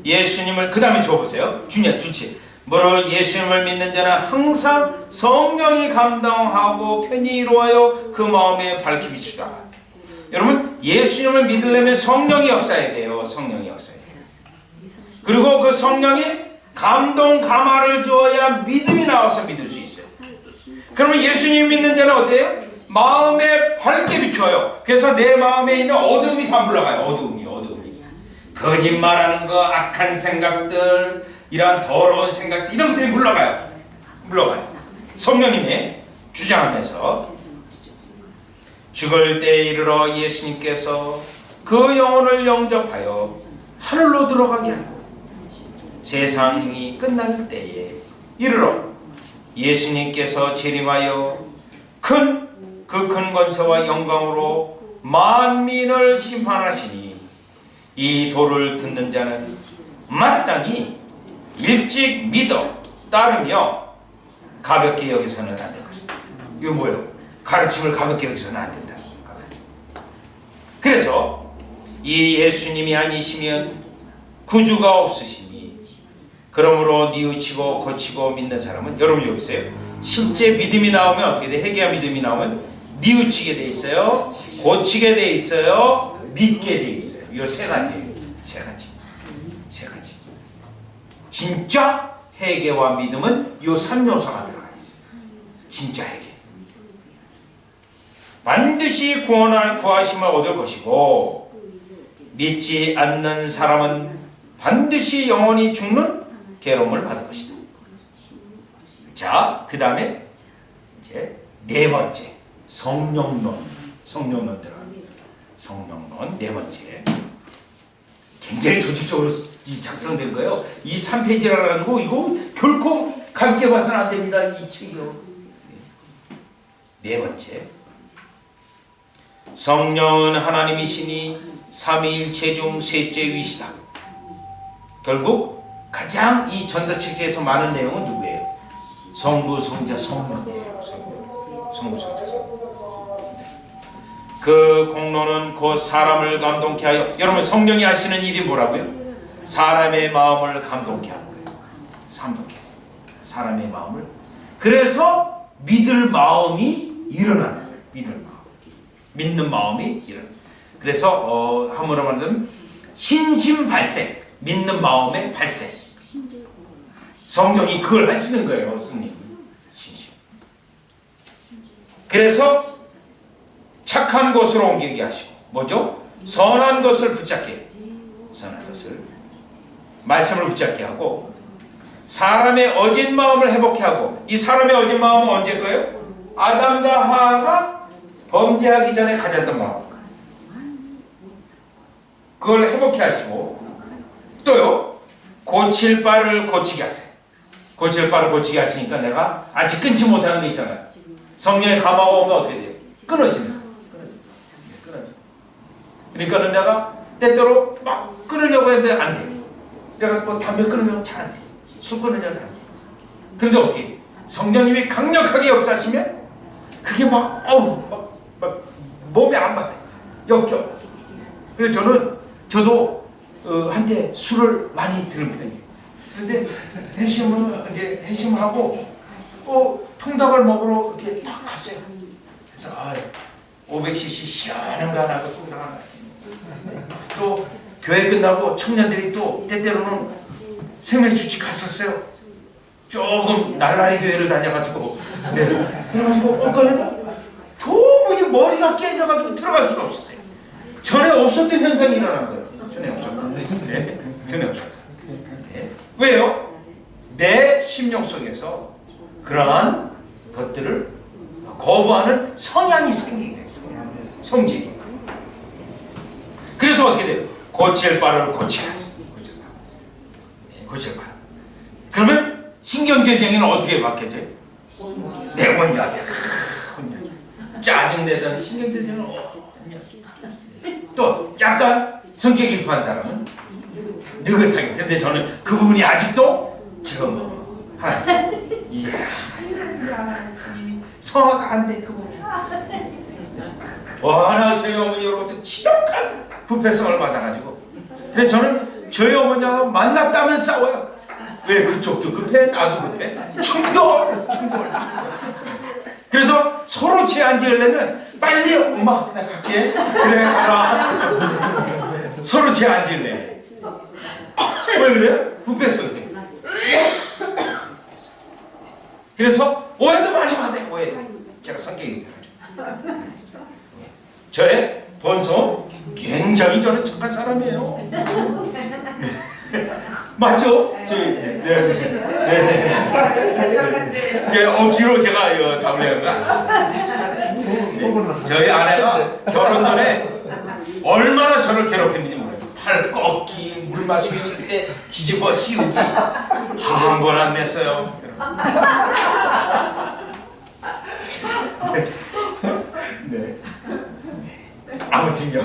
예수님을 그 다음에 줘보세요. 주치. 뭐로 예수님을 믿는 자는 항상 성령이 감동하고 편히 이루어요 그 마음에 밝히 비추다. 여러분 예수님을 믿으려면 성령이 역사해야 돼요. 성령이 역사해야 돼요. 그리고 그 성령이 감동 감화를 주어야 믿음이 나와서 믿을 수 있어요. 그러면 예수님 믿는 자는 어때요? 마음에 밝게 비추어요. 그래서 내 마음에 있는 어두움이 다 물러가요. 어두움이 거짓말하는 거, 악한 생각들, 이러한 더러운 생각들, 이런 것들이 물러가요. 성령님이 주장하면서 죽을 때에 이르러 예수님께서 그 영혼을 영접하여 하늘로 들어가게 하고 세상이 끝날 때에 이르러 예수님께서 재림하여 그 큰 권세와 영광으로 만민을 심판하시니 이 도를 듣는 자는 마땅히 일찍 믿어 따르며 가볍게 여기서는 안 될 것이다. 이거 뭐예요? 가르침을 가볍게 여기서는 안 된다. 그래서 이 예수님이 아니시면 구주가 없으시니 그러므로 뉘우치고 고치고 믿는 사람은 여러분 여기 있어요. 실제 믿음이 나오면 어떻게 돼? 회개와 믿음이 나오면 뉘우치게 돼 있어요. 고치게 돼 있어요. 믿게 돼 있어요. 이 세 가지. 진짜 회개와 믿음은 이 3요소가 들어가 있어요. 진짜 회개. 반드시 구하심을 얻을 것이고 믿지 않는 사람은 반드시 영원히 죽는 괴로움을 받을 것이다. 자, 그 다음에 이제 네 번째 성령론 들어갑니다. 성령론 네 번째. 굉장히 조직적으로 작성된 거예요. 이 3페이지라 가지고 이거 결코 가볍게 봐서는 안 됩니다. 이 책이요. 네 번째. 성령은 하나님이시니 삼위일체 중 셋째 위시다. 결국 가장 이 전도책제에서 많은 내용은 누구예요? 성부, 성자, 성령이에요. 성부, 성자, 성령. 그 공로는 곧 사람을 감동케 하여, 여러분 성령이 하시는 일이 뭐라고요? 사람의 마음을 감동케 하는 거예요. 사람의 마음을. 그래서 믿을 마음이 일어나는 거예요. 믿는 마음이 일어나는 거예요. 그래서 한문으로 말하면 신심 발생, 믿는 마음의 발생. 성령이 그걸 하시는 거예요. 성령. 신심. 그래서 착한 것으로 옮기게 하시고, 뭐죠? 선한 것을 붙잡게, 선한 것을 말씀을 붙잡게 하고, 사람의 어진 마음을 회복케 하고. 이 사람의 어진 마음은 언제 거예요? 아담과 하와가 범죄하기 전에 가졌던 마음, 그걸 회복케 하시고, 또요 고칠 바를 고치게 하세요. 고칠 바를 고치게 하시니까 내가 아직 끊지 못하는 게 있잖아요. 성령의 감화가 오면 어떻게 돼요? 끊어지는. 그러니까는 내가 때때로 막 끊으려고 했는데 안 돼요. 내가 뭐 담배 끊으려고 잘 안 돼요. 술 끊으려고 안 돼요. 그런데 어떻게? 성령님이 강력하게 역사하시면 그게 막 몸에 안 받아요. 역겨. 그래서 저도 한때 술을 많이 드는 편이에요. 그런데 회심하고 통닭을 먹으러 이렇게 딱 갔어요. 그래서 500cc 시원한 거 하나, 통닭 하나. 또 교회 끝나고 청년들이 또 때때로는 생명주치 갔었어요. 조금 날라리 교회를 다녀가지고. 네. 그래가지고 거기는 도무지 머리가 깨져가지고 들어갈 수가 없었어요. 전에 없었던 현상이 일어난 거예요. 전에 없었던. 네. 왜요? 내 심령 속에서 그러한 것들을 거부하는 성향이 생기게 됐어요. 성질이. 그래서 어떻게 돼요? 고칠 바를 고칠 바. 그러면 신경제정에는 어떻게 바뀌어져요? 내 원약이야. 짜증내던 신경제정은 또 약간 성격이 급한 사람은 느긋하게. 근데 저는 그 부분이 아직도 지금 하나님 성화가 안 돼. 그 부분이. 와, 나 저희 어머니 여러분들 지독한 부패성을 받아가지고. 그래서 저는 저희 어머니하고 만났다면 싸워요. 왜 그쪽도 급해 나도 급해 충돌. 그래서 서로 제 앉으려면 빨리 엄마 나 갈게 그래 가라. 서로 제 앉을래. 왜 그래요? 부패성 때문에. 그래서 오해도 많이 받아요. 오해. 제가 성격이 저의 본성 굉장히 저는 착한 사람이에요. 맞죠? 제 억지로 제가 답을 해요. 저희 아내가 결혼 전에 얼마나 저를 괴롭혔는지 모르겠어요. 팔 꺾기, 물 마시고 있을 때 뒤집어 씌우기 한 번 안 냈어요. 네. 아무튼요.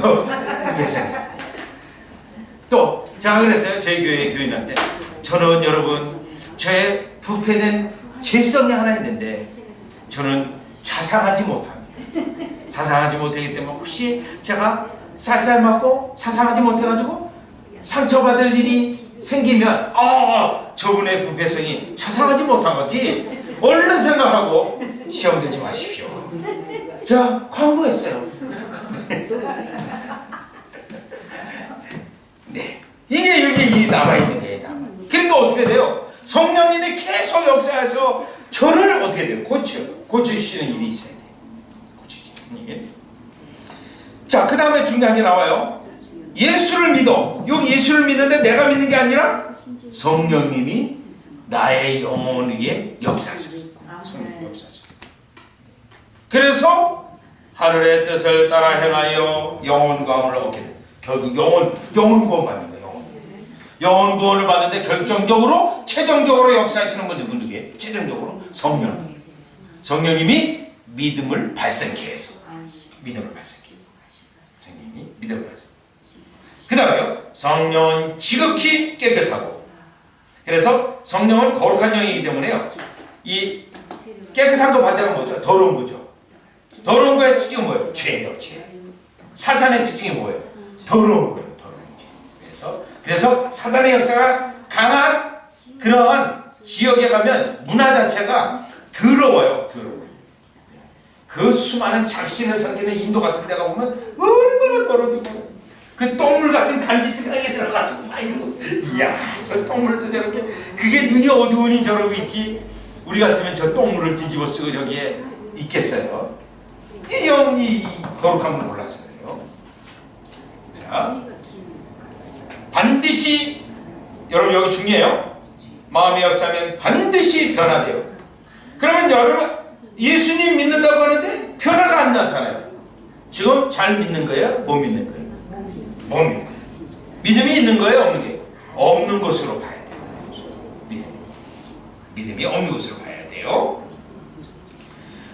그랬어요. 또 제가 그랬어요. 저희 교회 교인한테 저는 여러분 저의 부패된 죄성이 하나 있는데 저는 자상하지 못합니다. 자상하지 못하기 때문에 혹시 제가 쌀쌀 맞고 자상하지 못해가지고 상처받을 일이 생기면 저분의 부패성이 자상하지 못한 거지. 얼른 생각하고 시험 들지 마십시오. 제가 광고했어요. 네, 이게 여기 남아있는 게 남아. 그러니까 어떻게 돼요? 성령님이 계속 역사해서 저를 어떻게 돼요? 고쳐주시는 일이 있어야 돼요. 고쳐주시는 일. 자, 그 다음에 중요한 게 나와요. 예수를 믿어. 여기 예수를 믿는데 내가 믿는 게 아니라 성령님이 나의 영혼 위에 역사하셨어요. 성령님 역사하셨어요. 그래서 하늘의 뜻을 따라 행하여 영혼 구원을 얻게 돼요. 결국 영혼 구원 받는 거예요. 영혼 구원을 받는데 결정적으로 최종적으로 역사하시는 분이 누구게? 최종적으로 성령님이 믿음을 발생케 해서 믿음을 발생케 해서 성령님이 믿음을 발생. 그 다음에요. 성령은 지극히 깨끗하고. 그래서 성령은 거룩한 영이기 때문에요. 이 깨끗한 거 반대가 뭐죠? 더러운 거죠. 더러운 거의 특징은 뭐예요? 죄예요, 죄. 사탄의 특징이 뭐예요? 더러운 거예요, 더러운 거. 그래서 사탄의 역사가 강한 그러한 지역에 가면 문화 자체가 더러워요, 더러워요. 그 수많은 잡신을 섬기는 인도 같은 데가 보면 얼마나 더러운지. 그 똥물 같은 간지스하게 들어가지고 막 이러고, 이야, 저 똥물도 저렇게, 그게 눈이 어두우니 저러고 있지. 우리 같으면 저 똥물을 뒤집어 쓰고 저기에 있겠어요. 이 영이 거룩한 걸 몰라서 그래요. 자, 반드시, 여러분 여기 중요해요. 마음의 역사면 반드시 변화돼요. 그러면 여러분 예수님 믿는다고 하는데 변화가 안 나타나요. 지금 잘 믿는 거예요? 못 믿는 거예요? 못 믿는 거예요. 믿음이 있는 거예요? 없는 거예요? 없는 것으로 봐야 돼요. 믿음이 없는 것으로 봐야 돼요.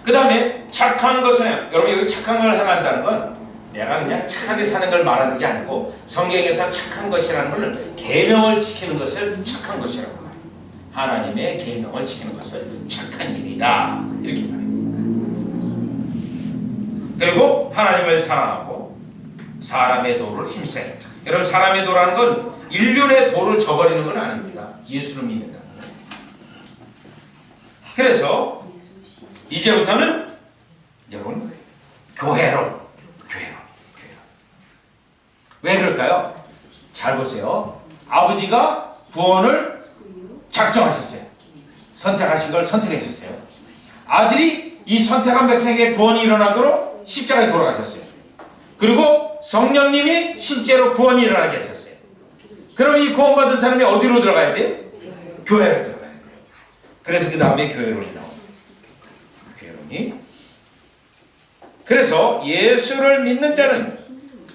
그 다음에 착한 것은, 여러분 여기 착한 걸 행한다는 건 내가 그냥 착하게 사는 걸 말하는 게 아니고 성경에서 착한 것이라는 것은 계명을 지키는 것을 착한 것이라고 말해요. 하나님의 계명을 지키는 것을 착한 일이다 이렇게 말해요. 그리고 하나님을 사랑하고 사람의 도를 힘써요. 여러분 사람의 도라는 건 인륜의 도를 저버리는 건 아닙니다. 예수를 믿는다. 그래서 이제부터는 여러분 교회로. 왜 그럴까요? 잘 보세요. 아버지가 구원을 작정하셨어요. 선택하신 걸 선택하셨어요. 아들이 이 선택한 백성에게 구원이 일어나도록 십자가에 돌아가셨어요. 그리고 성령님이 실제로 구원이 일어나게 하셨어요. 그럼 이 구원받은 사람이 어디로 들어가야 돼요? 교회로 들어가야 돼요. 그래서 그 다음에 교회론이 나옵니다. 교회론이. 그래서 예수를 믿는 자는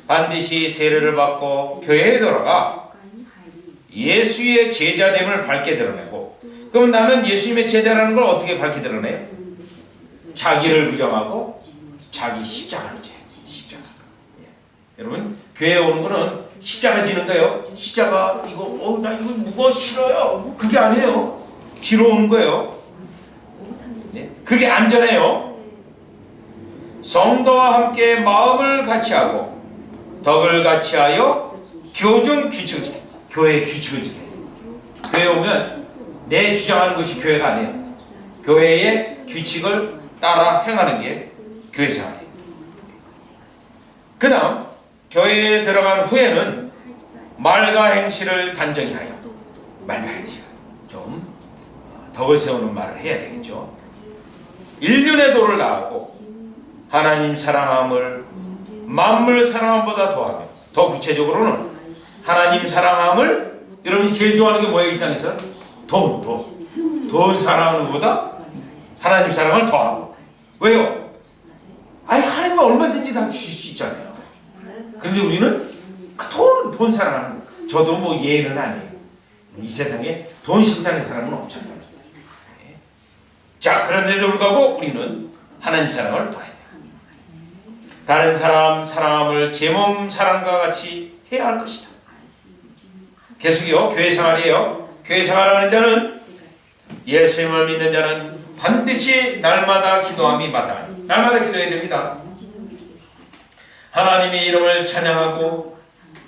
반드시 세례를 받고 교회에 들어가 예수의 제자됨을 밝게 드러내고, 그럼 나는 예수님의 제자라는 걸 어떻게 밝게 드러내요? 자기를 부정하고 자기 십자가를 져요. 십자가. 예. 여러분 교회에 오는 거는 십자가 지는 거예요. 십자가 이거 나 이거 무거워 싫어요. 그게 아니에요. 지러 오는 거예요. 예. 그게 안전해요. 성도와 함께 마음을 같이 하고 덕을 같이 하여 교정 규칙을 지켜. 교회의 규칙을 지켜. 교회 오면 내 주장하는 것이 교회가 아니에요. 교회의 규칙을 따라 행하는 게 교회 생활이에요. 그 다음 교회에 들어간 후에는 말과 행실을 단정히 하여. 말과 행실 좀 덕을 세우는 말을 해야 되겠죠. 인륜의 도를 다하고 하나님 사랑함을 만물 사랑함보다 더하며, 더 구체적으로는 하나님 사랑함을, 여러분이 제일 좋아하는 게 뭐예요? 이 땅에서? 돈 사랑하는 것보다 하나님 사랑을 더하고. 왜요? 아니 하나님은 얼마든지 다 주실 수 있잖아요. 그런데 우리는 그 돈 사랑하는 거. 저도 뭐 예는 아니에요. 이 세상에 돈 싫다는 사람은 없잖아요. 자, 그런데도 불구하고 우리는 하나님 사랑을 더해야 돼요. 다른 사람 사랑함을 제 몸 사랑과 같이 해야 할 것이다. 계속이요. 교회 생활이에요. 교회 생활하는 자는, 예수님을 믿는 자는 반드시 날마다 기도함이 마땅하니, 날마다 기도해야 됩니다. 하나님의 이름을 찬양하고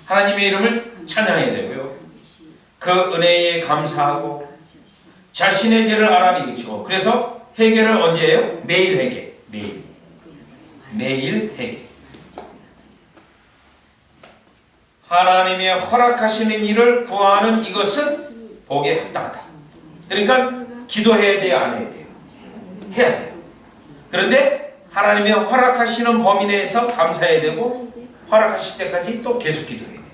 하나님의 이름을 찬양해야 되고요. 그 은혜에 감사하고 자신의 죄를 알아내기죠. 그래서 회개를 언제 해요? 매일 회개. 매일 회개. 하나님의 허락하시는 일을 구하는 이것은 복에 합당하다. 그러니까 기도해야 돼요, 안 해야 돼요? 해야 돼요. 그런데 하나님의 허락하시는 범위 내에서 감사해야 되고, 허락하실 때까지 또 계속 기도해야 돼요.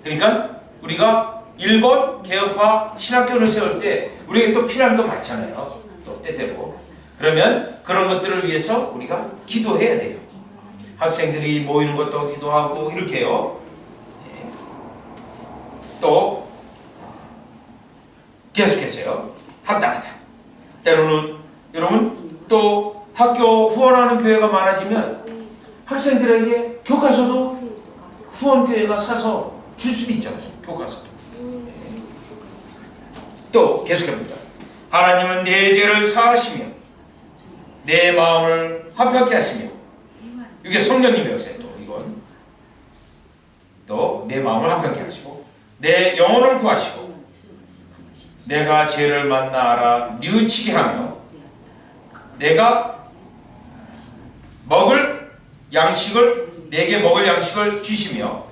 그러니까 우리가 일본 개혁화 신학교를 세울 때 우리에게 또 필요한 거 많잖아요. 또 때때로. 그러면 그런 것들을 위해서 우리가 기도해야 돼요. 학생들이 모이는 것도 기도하고 이렇게요. 또 계속해서요. 합당하다. 때로는 여러분 또 학교 후원하는 교회가 많아지면 학생들에게 교과서도 후원교회가 사서 줄 수도 있잖아요. 교과서도. 또 계속해봅니다. 하나님은 내 죄를 사하시며 내 마음을 화평케 하시며, 이게 성령님의 역사예요. 또 이건 또 내 마음을 화평케 하시고 내 영혼을 구하시고 내가 죄를 만나 알아 뉘우치게 하며 내가 먹을 양식을, 내게 먹을 양식을 주시며,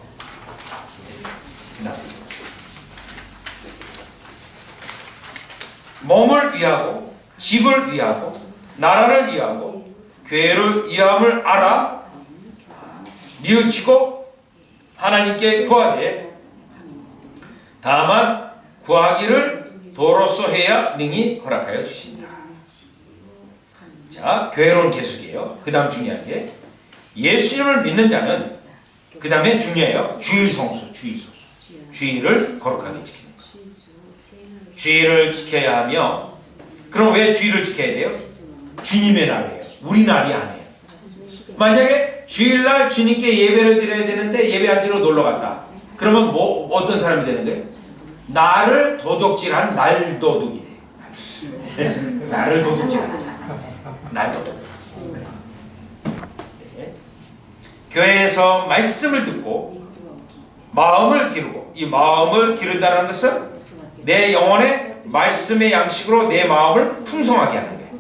몸을 위하고 집을 위하고 나라를 위하고 교회를 위함을 알아 뉘우치고 하나님께 구하되, 다만 구하기를 도로써 해야 능히 허락하여 주신다. 자, 교회론 계속이에요. 그 다음 중요한 게, 예수님을 믿는 자는 그 다음에 중요해요. 주의 성수, 주의를 거룩하게 지키는 것. 주의를 지켜야 하며, 그럼 왜 주의를 지켜야 돼요? 주님의 날이에요. 우리 날이 아니에요. 만약에 주일날 주님께 예배를 드려야 되는데 예배하기로 놀러 갔다. 그러면 뭐 어떤 사람이 되는 거예요? 나를 도둑질한 날도둑이 돼요. 나를 도둑질한 날도둑. 네. 교회에서 말씀을 듣고 마음을 기르고, 이 마음을 기른다는 것은 내 영혼의 말씀의 양식으로 내 마음을 풍성하게 하는 거예요.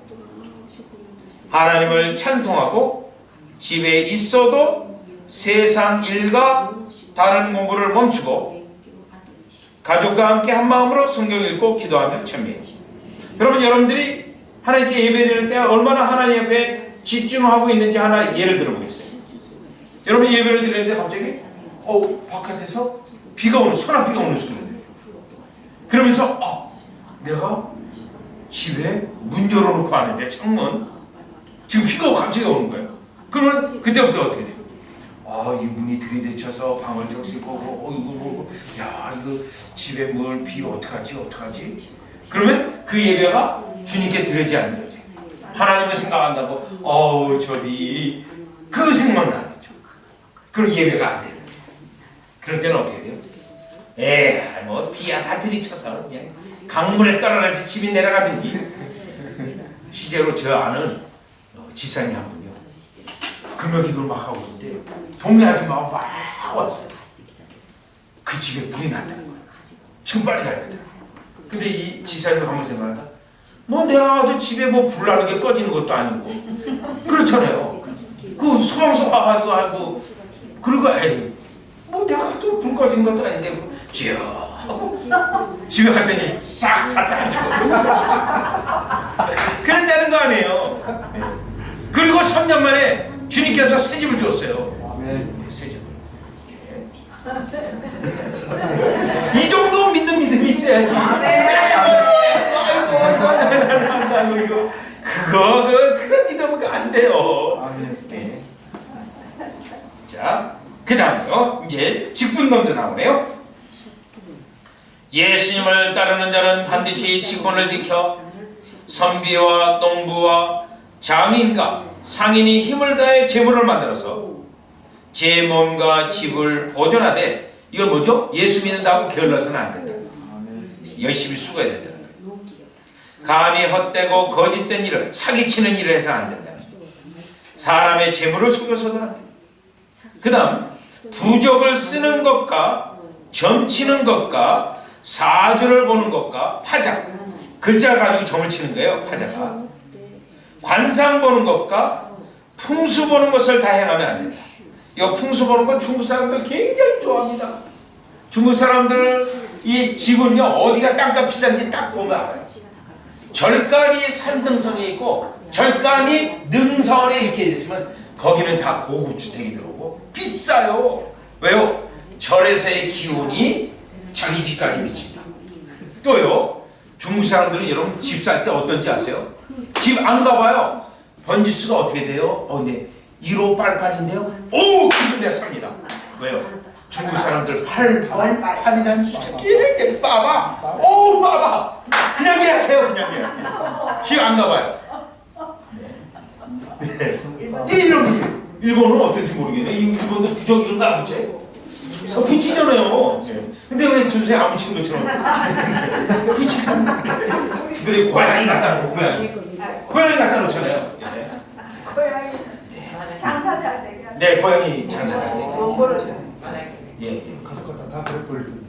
하나님을 찬송하고 집에 있어도 세상 일과 다른 공부를 멈추고 가족과 함께 한 마음으로 성경 읽고 기도하며 참여해요. 그러면 여러분들이 하나님께 예배드릴 때 얼마나 하나님 앞에 집중하고 있는지 하나 예를 들어보겠어요. 여러분 예배를 드리는데 갑자기 바깥에서 비가 오는, 소나비가 오는 소리가 들려요. 그러면서 내가 집에 문 열어놓고 하는데 창문 지금 비가 갑자기 오는 거예요. 그러면 그때부터 어떻게 돼요? 이 문이 들이대쳐서 방을 턱실 거고, 이거 집에 뭘 비 어떡하지? 그러면 그 예배가 주님께 드려지지 않는 거지. 하나님을 생각한다고, 저비, 그 생각만 나는 거죠. 그럼 예배가 안 돼요. 그럴 때는 어떻게 돼요? 비야 다 들이쳐서 그냥 강물에 떨어져서 집이 내려가든지. 실제로 저 아는 지사님 한 분이요. 금요기도를 막 하고 있는데 동네 아줌마가 막 왔어요. 그 집에 불이 났다. 지금 빨리 가야 된다. 근데 이 지사님이 한번 생각하다. 뭐 내가 아주 집에 뭐 불 나는 게 꺼지는 것도 아니고 그렇잖아요. 그 소방서 와가지고 하고 그리고 에이 뭐 내가 또 불 꺼진 것도 아닌데 쥐어 하고 집에 갔더니 싹 갖다 주고 그랬다는 거 아니에요. 그리고 3년 만에 주님께서 새 집을 주었어요. 새 집을. 이 정도 믿는 믿음이 있어야지. 그런 믿음은 안 돼요. 네. 자, 그 다음에요. 이제 직분론도 나오네요. 예수님을 따르는 자는 반드시 직분을 지켜 선비와 농부와 장인과 상인이 힘을 다해 재물을 만들어서 제 몸과 집을 보존하되 이건 뭐죠? 예수 믿는다고 게을러서는 안 된다. 열심히 수고해야 된다. 감히 헛되고 거짓된 일을 사기치는 일을 해서 안 된다. 사람의 재물을 속여서도 안 된다. 그 다음 부적을 쓰는 것과 점치는 것과 사주를 보는 것과 파자 글자 가지고 점을 치는 거예요. 파자가 관상 보는 것과 풍수 보는 것을 다 행하면 안 된다. 이 풍수 보는 건 중국 사람들 굉장히 좋아합니다. 중국 사람들 이 집은요 어디가 땅값 비싼지 딱 보면 알아요. 절간이 산등성에 있고 절간이 능선에 이렇게 있으면 거기는 다 고급 주택이 들어오고 비싸요. 왜요? 절에서의 기운이 자기 집까지 미친다. 또요 중국 사람들은 여러분 집 살 때 어떤지 아세요? 집 안 가봐요. 번지수가 어떻게 돼요? 네 1호 빨빨인데요. 오! 그럼 내가 삽니다. 왜요? 중국 사람들 팔이라는 숫자 제일 빠바. 오 빠바. 그냥 예약해요. 그냥 예약. 집 안 가봐요. 네. 일본은 어떤지 모르겠네. 일본도 부적 이런 거 안 붙여요. 붙이잖아요. 근데 왜 준세 안 붙이는 것처럼 붙이잖아. 그리고 고양이 갖다 놓고 고양이 갖다 놓잖아요. 고양이 장사장 되게. 네, 고양이 장사장. 예. 가서 갖다 다 버려버리던데.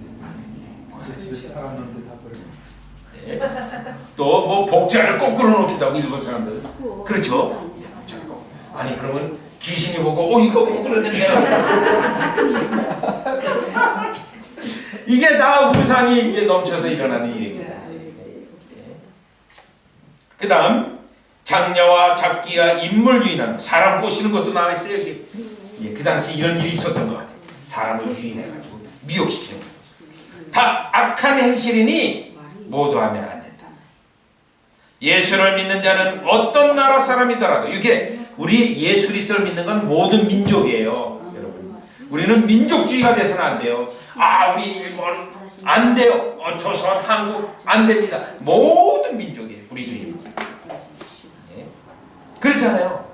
집에 사람한테 다 버려. 네. 또 뭐 복자를 거꾸로 놓기도 하고 일본 사람들. 그렇죠? 아니 그러면 귀신이 보고 이거 거꾸로 됐네요. 이게 다 우상이 이게 넘쳐서 일어나는 일입니다. 그 다음 장녀와 잡기가 인물 유인하는 사람 꼬시는 것도 나와 있어요. 여기. 예, 그 당시 이런 일이 있었던 것 같아요. 사람을 유인해가지고 미혹시키는 것. 다 악한 행실이니 모두 하면 안 된다. 예수를 믿는 자는 어떤 나라 사람이더라도 이게 우리 예수 그리스도를 믿는 건 모든 민족이에요. 여러분. 우리는 민족주의가 돼서는 안 돼요. 우리 일본 안 돼요. 조선, 한국 안 됩니다. 모든 민족이에요. 우리 주님. 예. 그렇잖아요.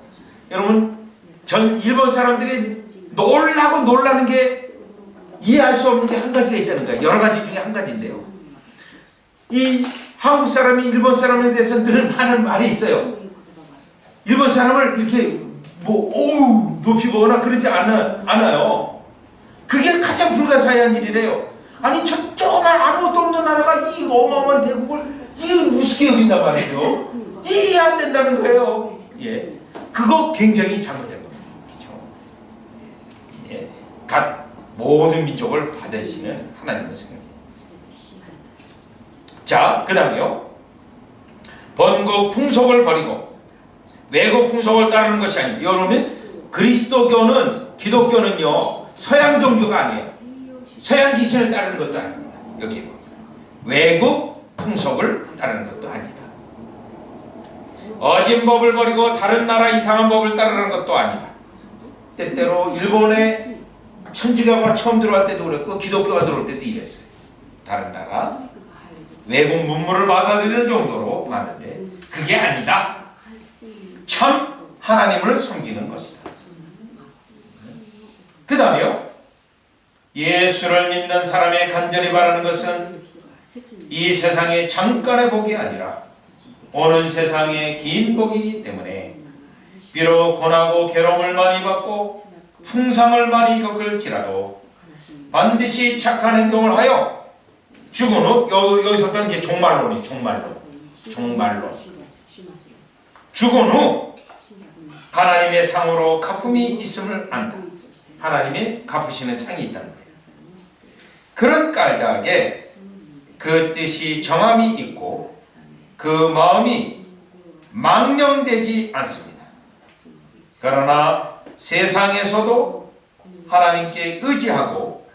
여러분 전 일본 사람들이 놀라고 놀라는 게 이해할 수 없는 게 한 가지가 있다는 거예요. 여러 가지 중에 한 가지인데요. 이 한국 사람이 일본 사람에 대해서 늘 하는 말이 있어요. 일본 사람을 이렇게 높이 보거나 그러지 않아요. 그게 가장 불가사의한 일이래요. 아니 저 조그만 아무것도 없는 나라가 이 어마어마한 대국을 이게 우습게 여긴단 말이죠. 이해 안 된다는 거예요. 예, 그거 굉장히 잘못된 겁니다. 그렇죠? 예, 각 모든 민족을 받으시는 하나님의 생각이에요. 자, 그 다음에요. 본국 풍속을 버리고 외국 풍속을 따르는 것이 아니고 여러분 그리스도교는 기독교는요 서양 종교가 아니에요. 서양 기신을 따르는 것도 아닙니다. 여기 외국 풍속을 따르는 것도 아니다. 어진 법을 버리고 다른 나라 이상한 법을 따르는 것도 아니다. 때때로 일본에 천주교가 처음 들어갈 때도 그랬고 기독교가 들어올 때도 이랬어요. 다른 나라 외국 문물을 받아들이는 정도로 많은데 그게 아니다. 참 하나님을 섬기는 것이다. 그 다음에요. 예수를 믿는 사람의 간절히 바라는 것은 이 세상의 잠깐의 복이 아니라 오는 세상의 긴 복이기 때문에 비록 고난하고 괴로움을 많이 받고 풍상을 많이 겪을지라도 반드시 착한 행동을 하여 죽은 후 여기서부터 이제 종말론이 종말론 죽은 후 하나님의 상으로 갚음이 있음을 안다. 하나님이 갚으시는 상이 있다는 거예요. 그런 까닭에 그 뜻이 정함이 있고 그 마음이 망령되지 않습니다. 그러나 세상에서도 하나님께 의지하고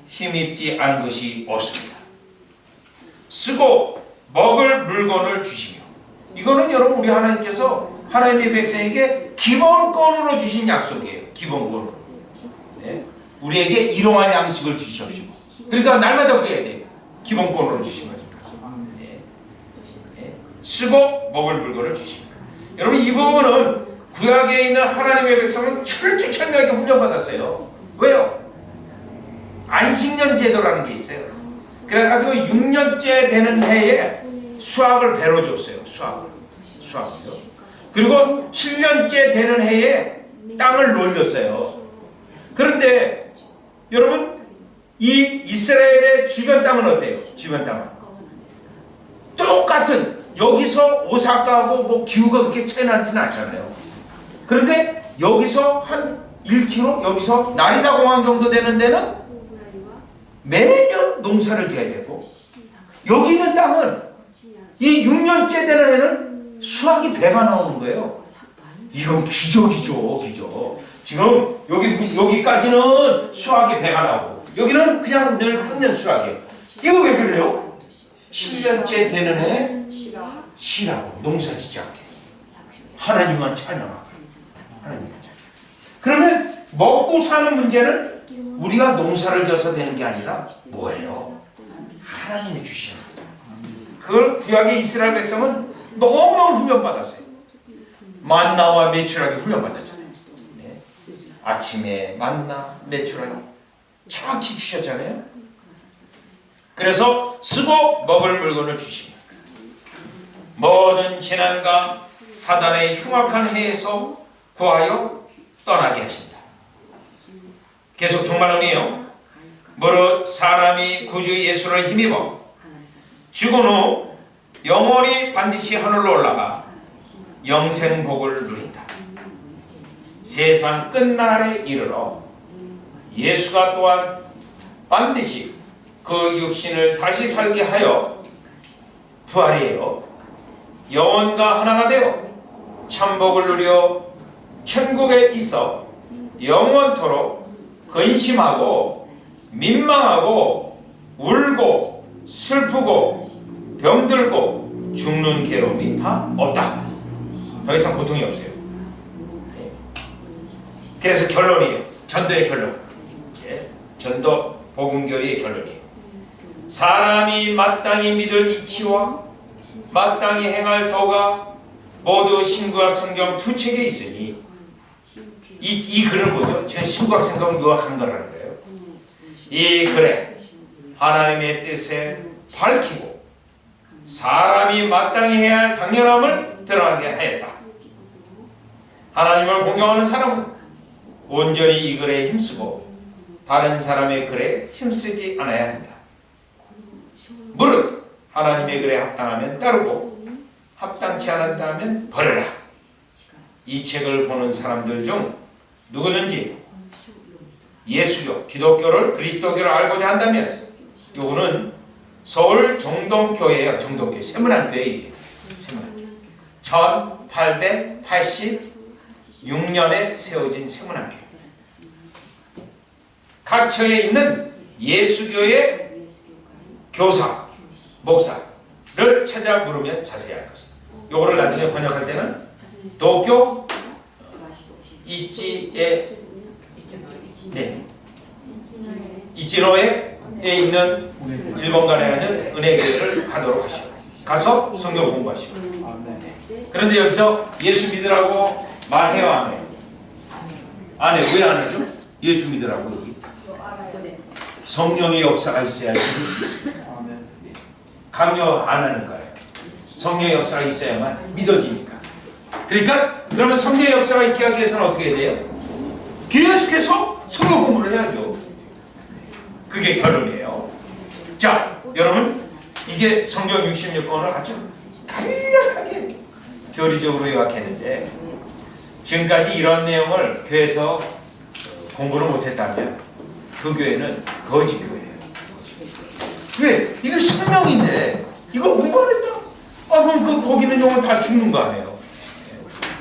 힘입지 않은 것이 없습니다. 쓰고 먹을 물건을 주시며, 이거는 여러분 우리 하나님께서 하나님의 백성에게 기본권으로 주신 약속이에요. 기본권으로. 네? 우리에게 일용할 양식을 주시옵시고, 그러니까 날마다 그래야 돼요. 기본권으로 주신 거니까. 네. 네. 쓰고 먹을 물건을 주십니다. 여러분 이 부분은 구약에 있는 하나님의 백성은 철저하게 훈련받았어요. 왜요? 안식년 제도라는 게 있어요. 그래가지고 6년째 되는 해에 수확을 배로 줬어요. 수확을요. 그리고 7년째 되는 해에 땅을 놀렸어요. 그런데 여러분 이 이스라엘의 주변 땅은 어때요? 주변 땅은 똑같은, 여기서 오사카하고 뭐 기후가 그렇게 차이 나지는 않잖아요. 그런데 여기서 한 1km, 여기서 나리다 공항 정도 되는 데는 매년 농사를 지어야 되고, 여기 있는 땅은 이 6년째 되는 해는 수확이 배가 나오는 거예요. 이건 기적이죠, 기적. 지금 여기까지는 수확이 배가 나오고, 여기는 그냥 늘 평년 수확이에요. 이거 왜 그래요? 7년째 되는 해 쉬라고, 농사 짓지 않게. 하나님만 찬양하고. 하나님만 찬양. 그러면 먹고 사는 문제는 우리가 농사를 져서 되는 게 아니라 뭐예요? 하나님이 주시는 거예요. 그걸 구약의 이스라엘 백성은 너무너무 훈련받았어요. 만나와 메추라기 훈련받았잖아요. 네. 아침에 만나, 메추라기 정확히 주셨잖아요. 그래서 쓰고 먹을 물건을 주십니다. 모든 재난과 사단의 흉악한 해에서 구하여 떠나게 하신다. 계속 종말론이에요. 무릇 사람이 구주 예수를 힘입어 죽은 후 영원히 반드시 하늘로 올라가 영생복을 누린다. 세상 끝날에 이르러 예수가 또한 반드시 그 육신을 다시 살게 하여 부활이에요. 영혼과 하나가 되어 참복을 누려 천국에 있어 영원토록 근심하고 민망하고 울고 슬프고 병들고 죽는 괴로움이 다 없다. 더 이상 고통이 없어요. 그래서 결론이에요. 전도의 결론. 전도 복음교리의 결론이에요. 사람이 마땅히 믿을 이치와 마땅히 행할 도가 모두 신구약 성경 두 책에 있으니, 이 글은 뭐죠? 제가 신구약 성경 요약한 거라는 거예요. 이 글에 하나님의 뜻에 밝히고 사람이 마땅히 해야 할 당연함을 드러나게 하였다. 하나님을 공경하는 사람은 온전히 이 글에 힘쓰고 다른 사람의 글에 힘쓰지 않아야 한다. 무릇 하나님의 글에 합당하면 따르고 합당치 않았다면 버려라. 이 책을 보는 사람들 중 누구든지 예수교, 기독교를, 그리스도교를 알고자 한다면, 이거는 서울 정동교회예요. 정동교회, 세문안교회 이게. 세문안교회. 1886년에 세워진 세문안교회. 각처에 있는 예수교의 교사, 목사를 찾아 물으면 자세히 알 것이다. 요거를 나중에 번역할 때는 도쿄 이치에, 네, 이치노에 있는 일본간에 있는 은혜교회를 가도록 하시고, 가서 성경 공부하시고. 네. 그런데 여기서 예수 믿으라고 말해요, 안 해요? 안 해요. 왜 안 하죠? 예수 믿으라고 여기. 성령의 역사가 있어야 믿을 수 있습니다. 강요 안 하는 거예요. 성령의 역사가 있어야만 믿어지니까. 그러니까 그러면 성경의 역사가 있게 하기 위해서는 어떻게 해야 돼요? 계속해서 성경 공부를 해야죠. 그게 결론이에요. 자, 여러분 이게 성경 66권을 아주 간략하게 교리적으로 요약했는데 지금까지 이런 내용을 교회에서 공부를 못했다면 그 교회는 거짓 교회예요. 왜? 이게 성령인데 이거 공부 안 했다? 그럼 그 거기 있는 영혼 다 죽는 거 아니에요?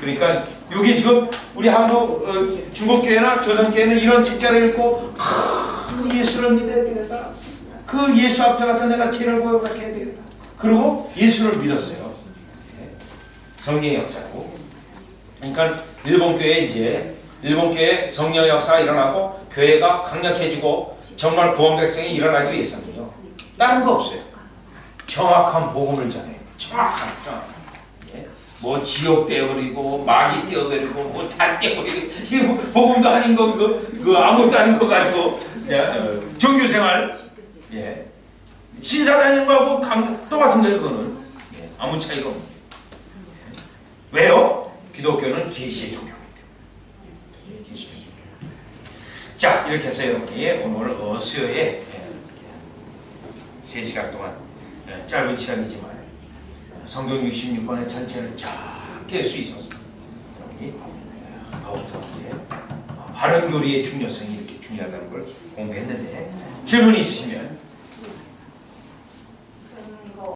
그러니까 여기 지금 우리 한국 중국교회나 조선교회는 이런 책자를 읽고 예수를 믿어야 되겠다. 그 예수 앞에 가서 내가 죄를 고백해야 되겠다. 그리고 예수를 믿었어요. 성령의 역사고. 그러니까 일본교회 이제 일본교회 성령 역사가 일어나고 교회가 강력해지고 정말 구원 백성이 일어나기 위해서는요. 다른 거 없어요. 정확한 복음을 전해요. 정확한. 예? 뭐 지옥 떼어버리고 마귀 떼어버리고 뭐 다 떼어버리고 이거 복음도 아닌 거 그 아무것도 아닌 거 가지고 종교생활 예. 신사 다니는 거하고 똑같은 거예요. 그거는 예. 아무 차이가 없는 거예요. 왜요? 기독교는 계시의 종교입니다. 자, 이렇게 해서 여러분이 오늘 수요에 3시간 동안 짧은 시간이지만 성경 66권의 전체를 쫙 깰 수 있어서 여러분이 더욱더 바른 교리의 중요성이 이렇게 중요하다는 걸 공부했는데 질문이 있으시면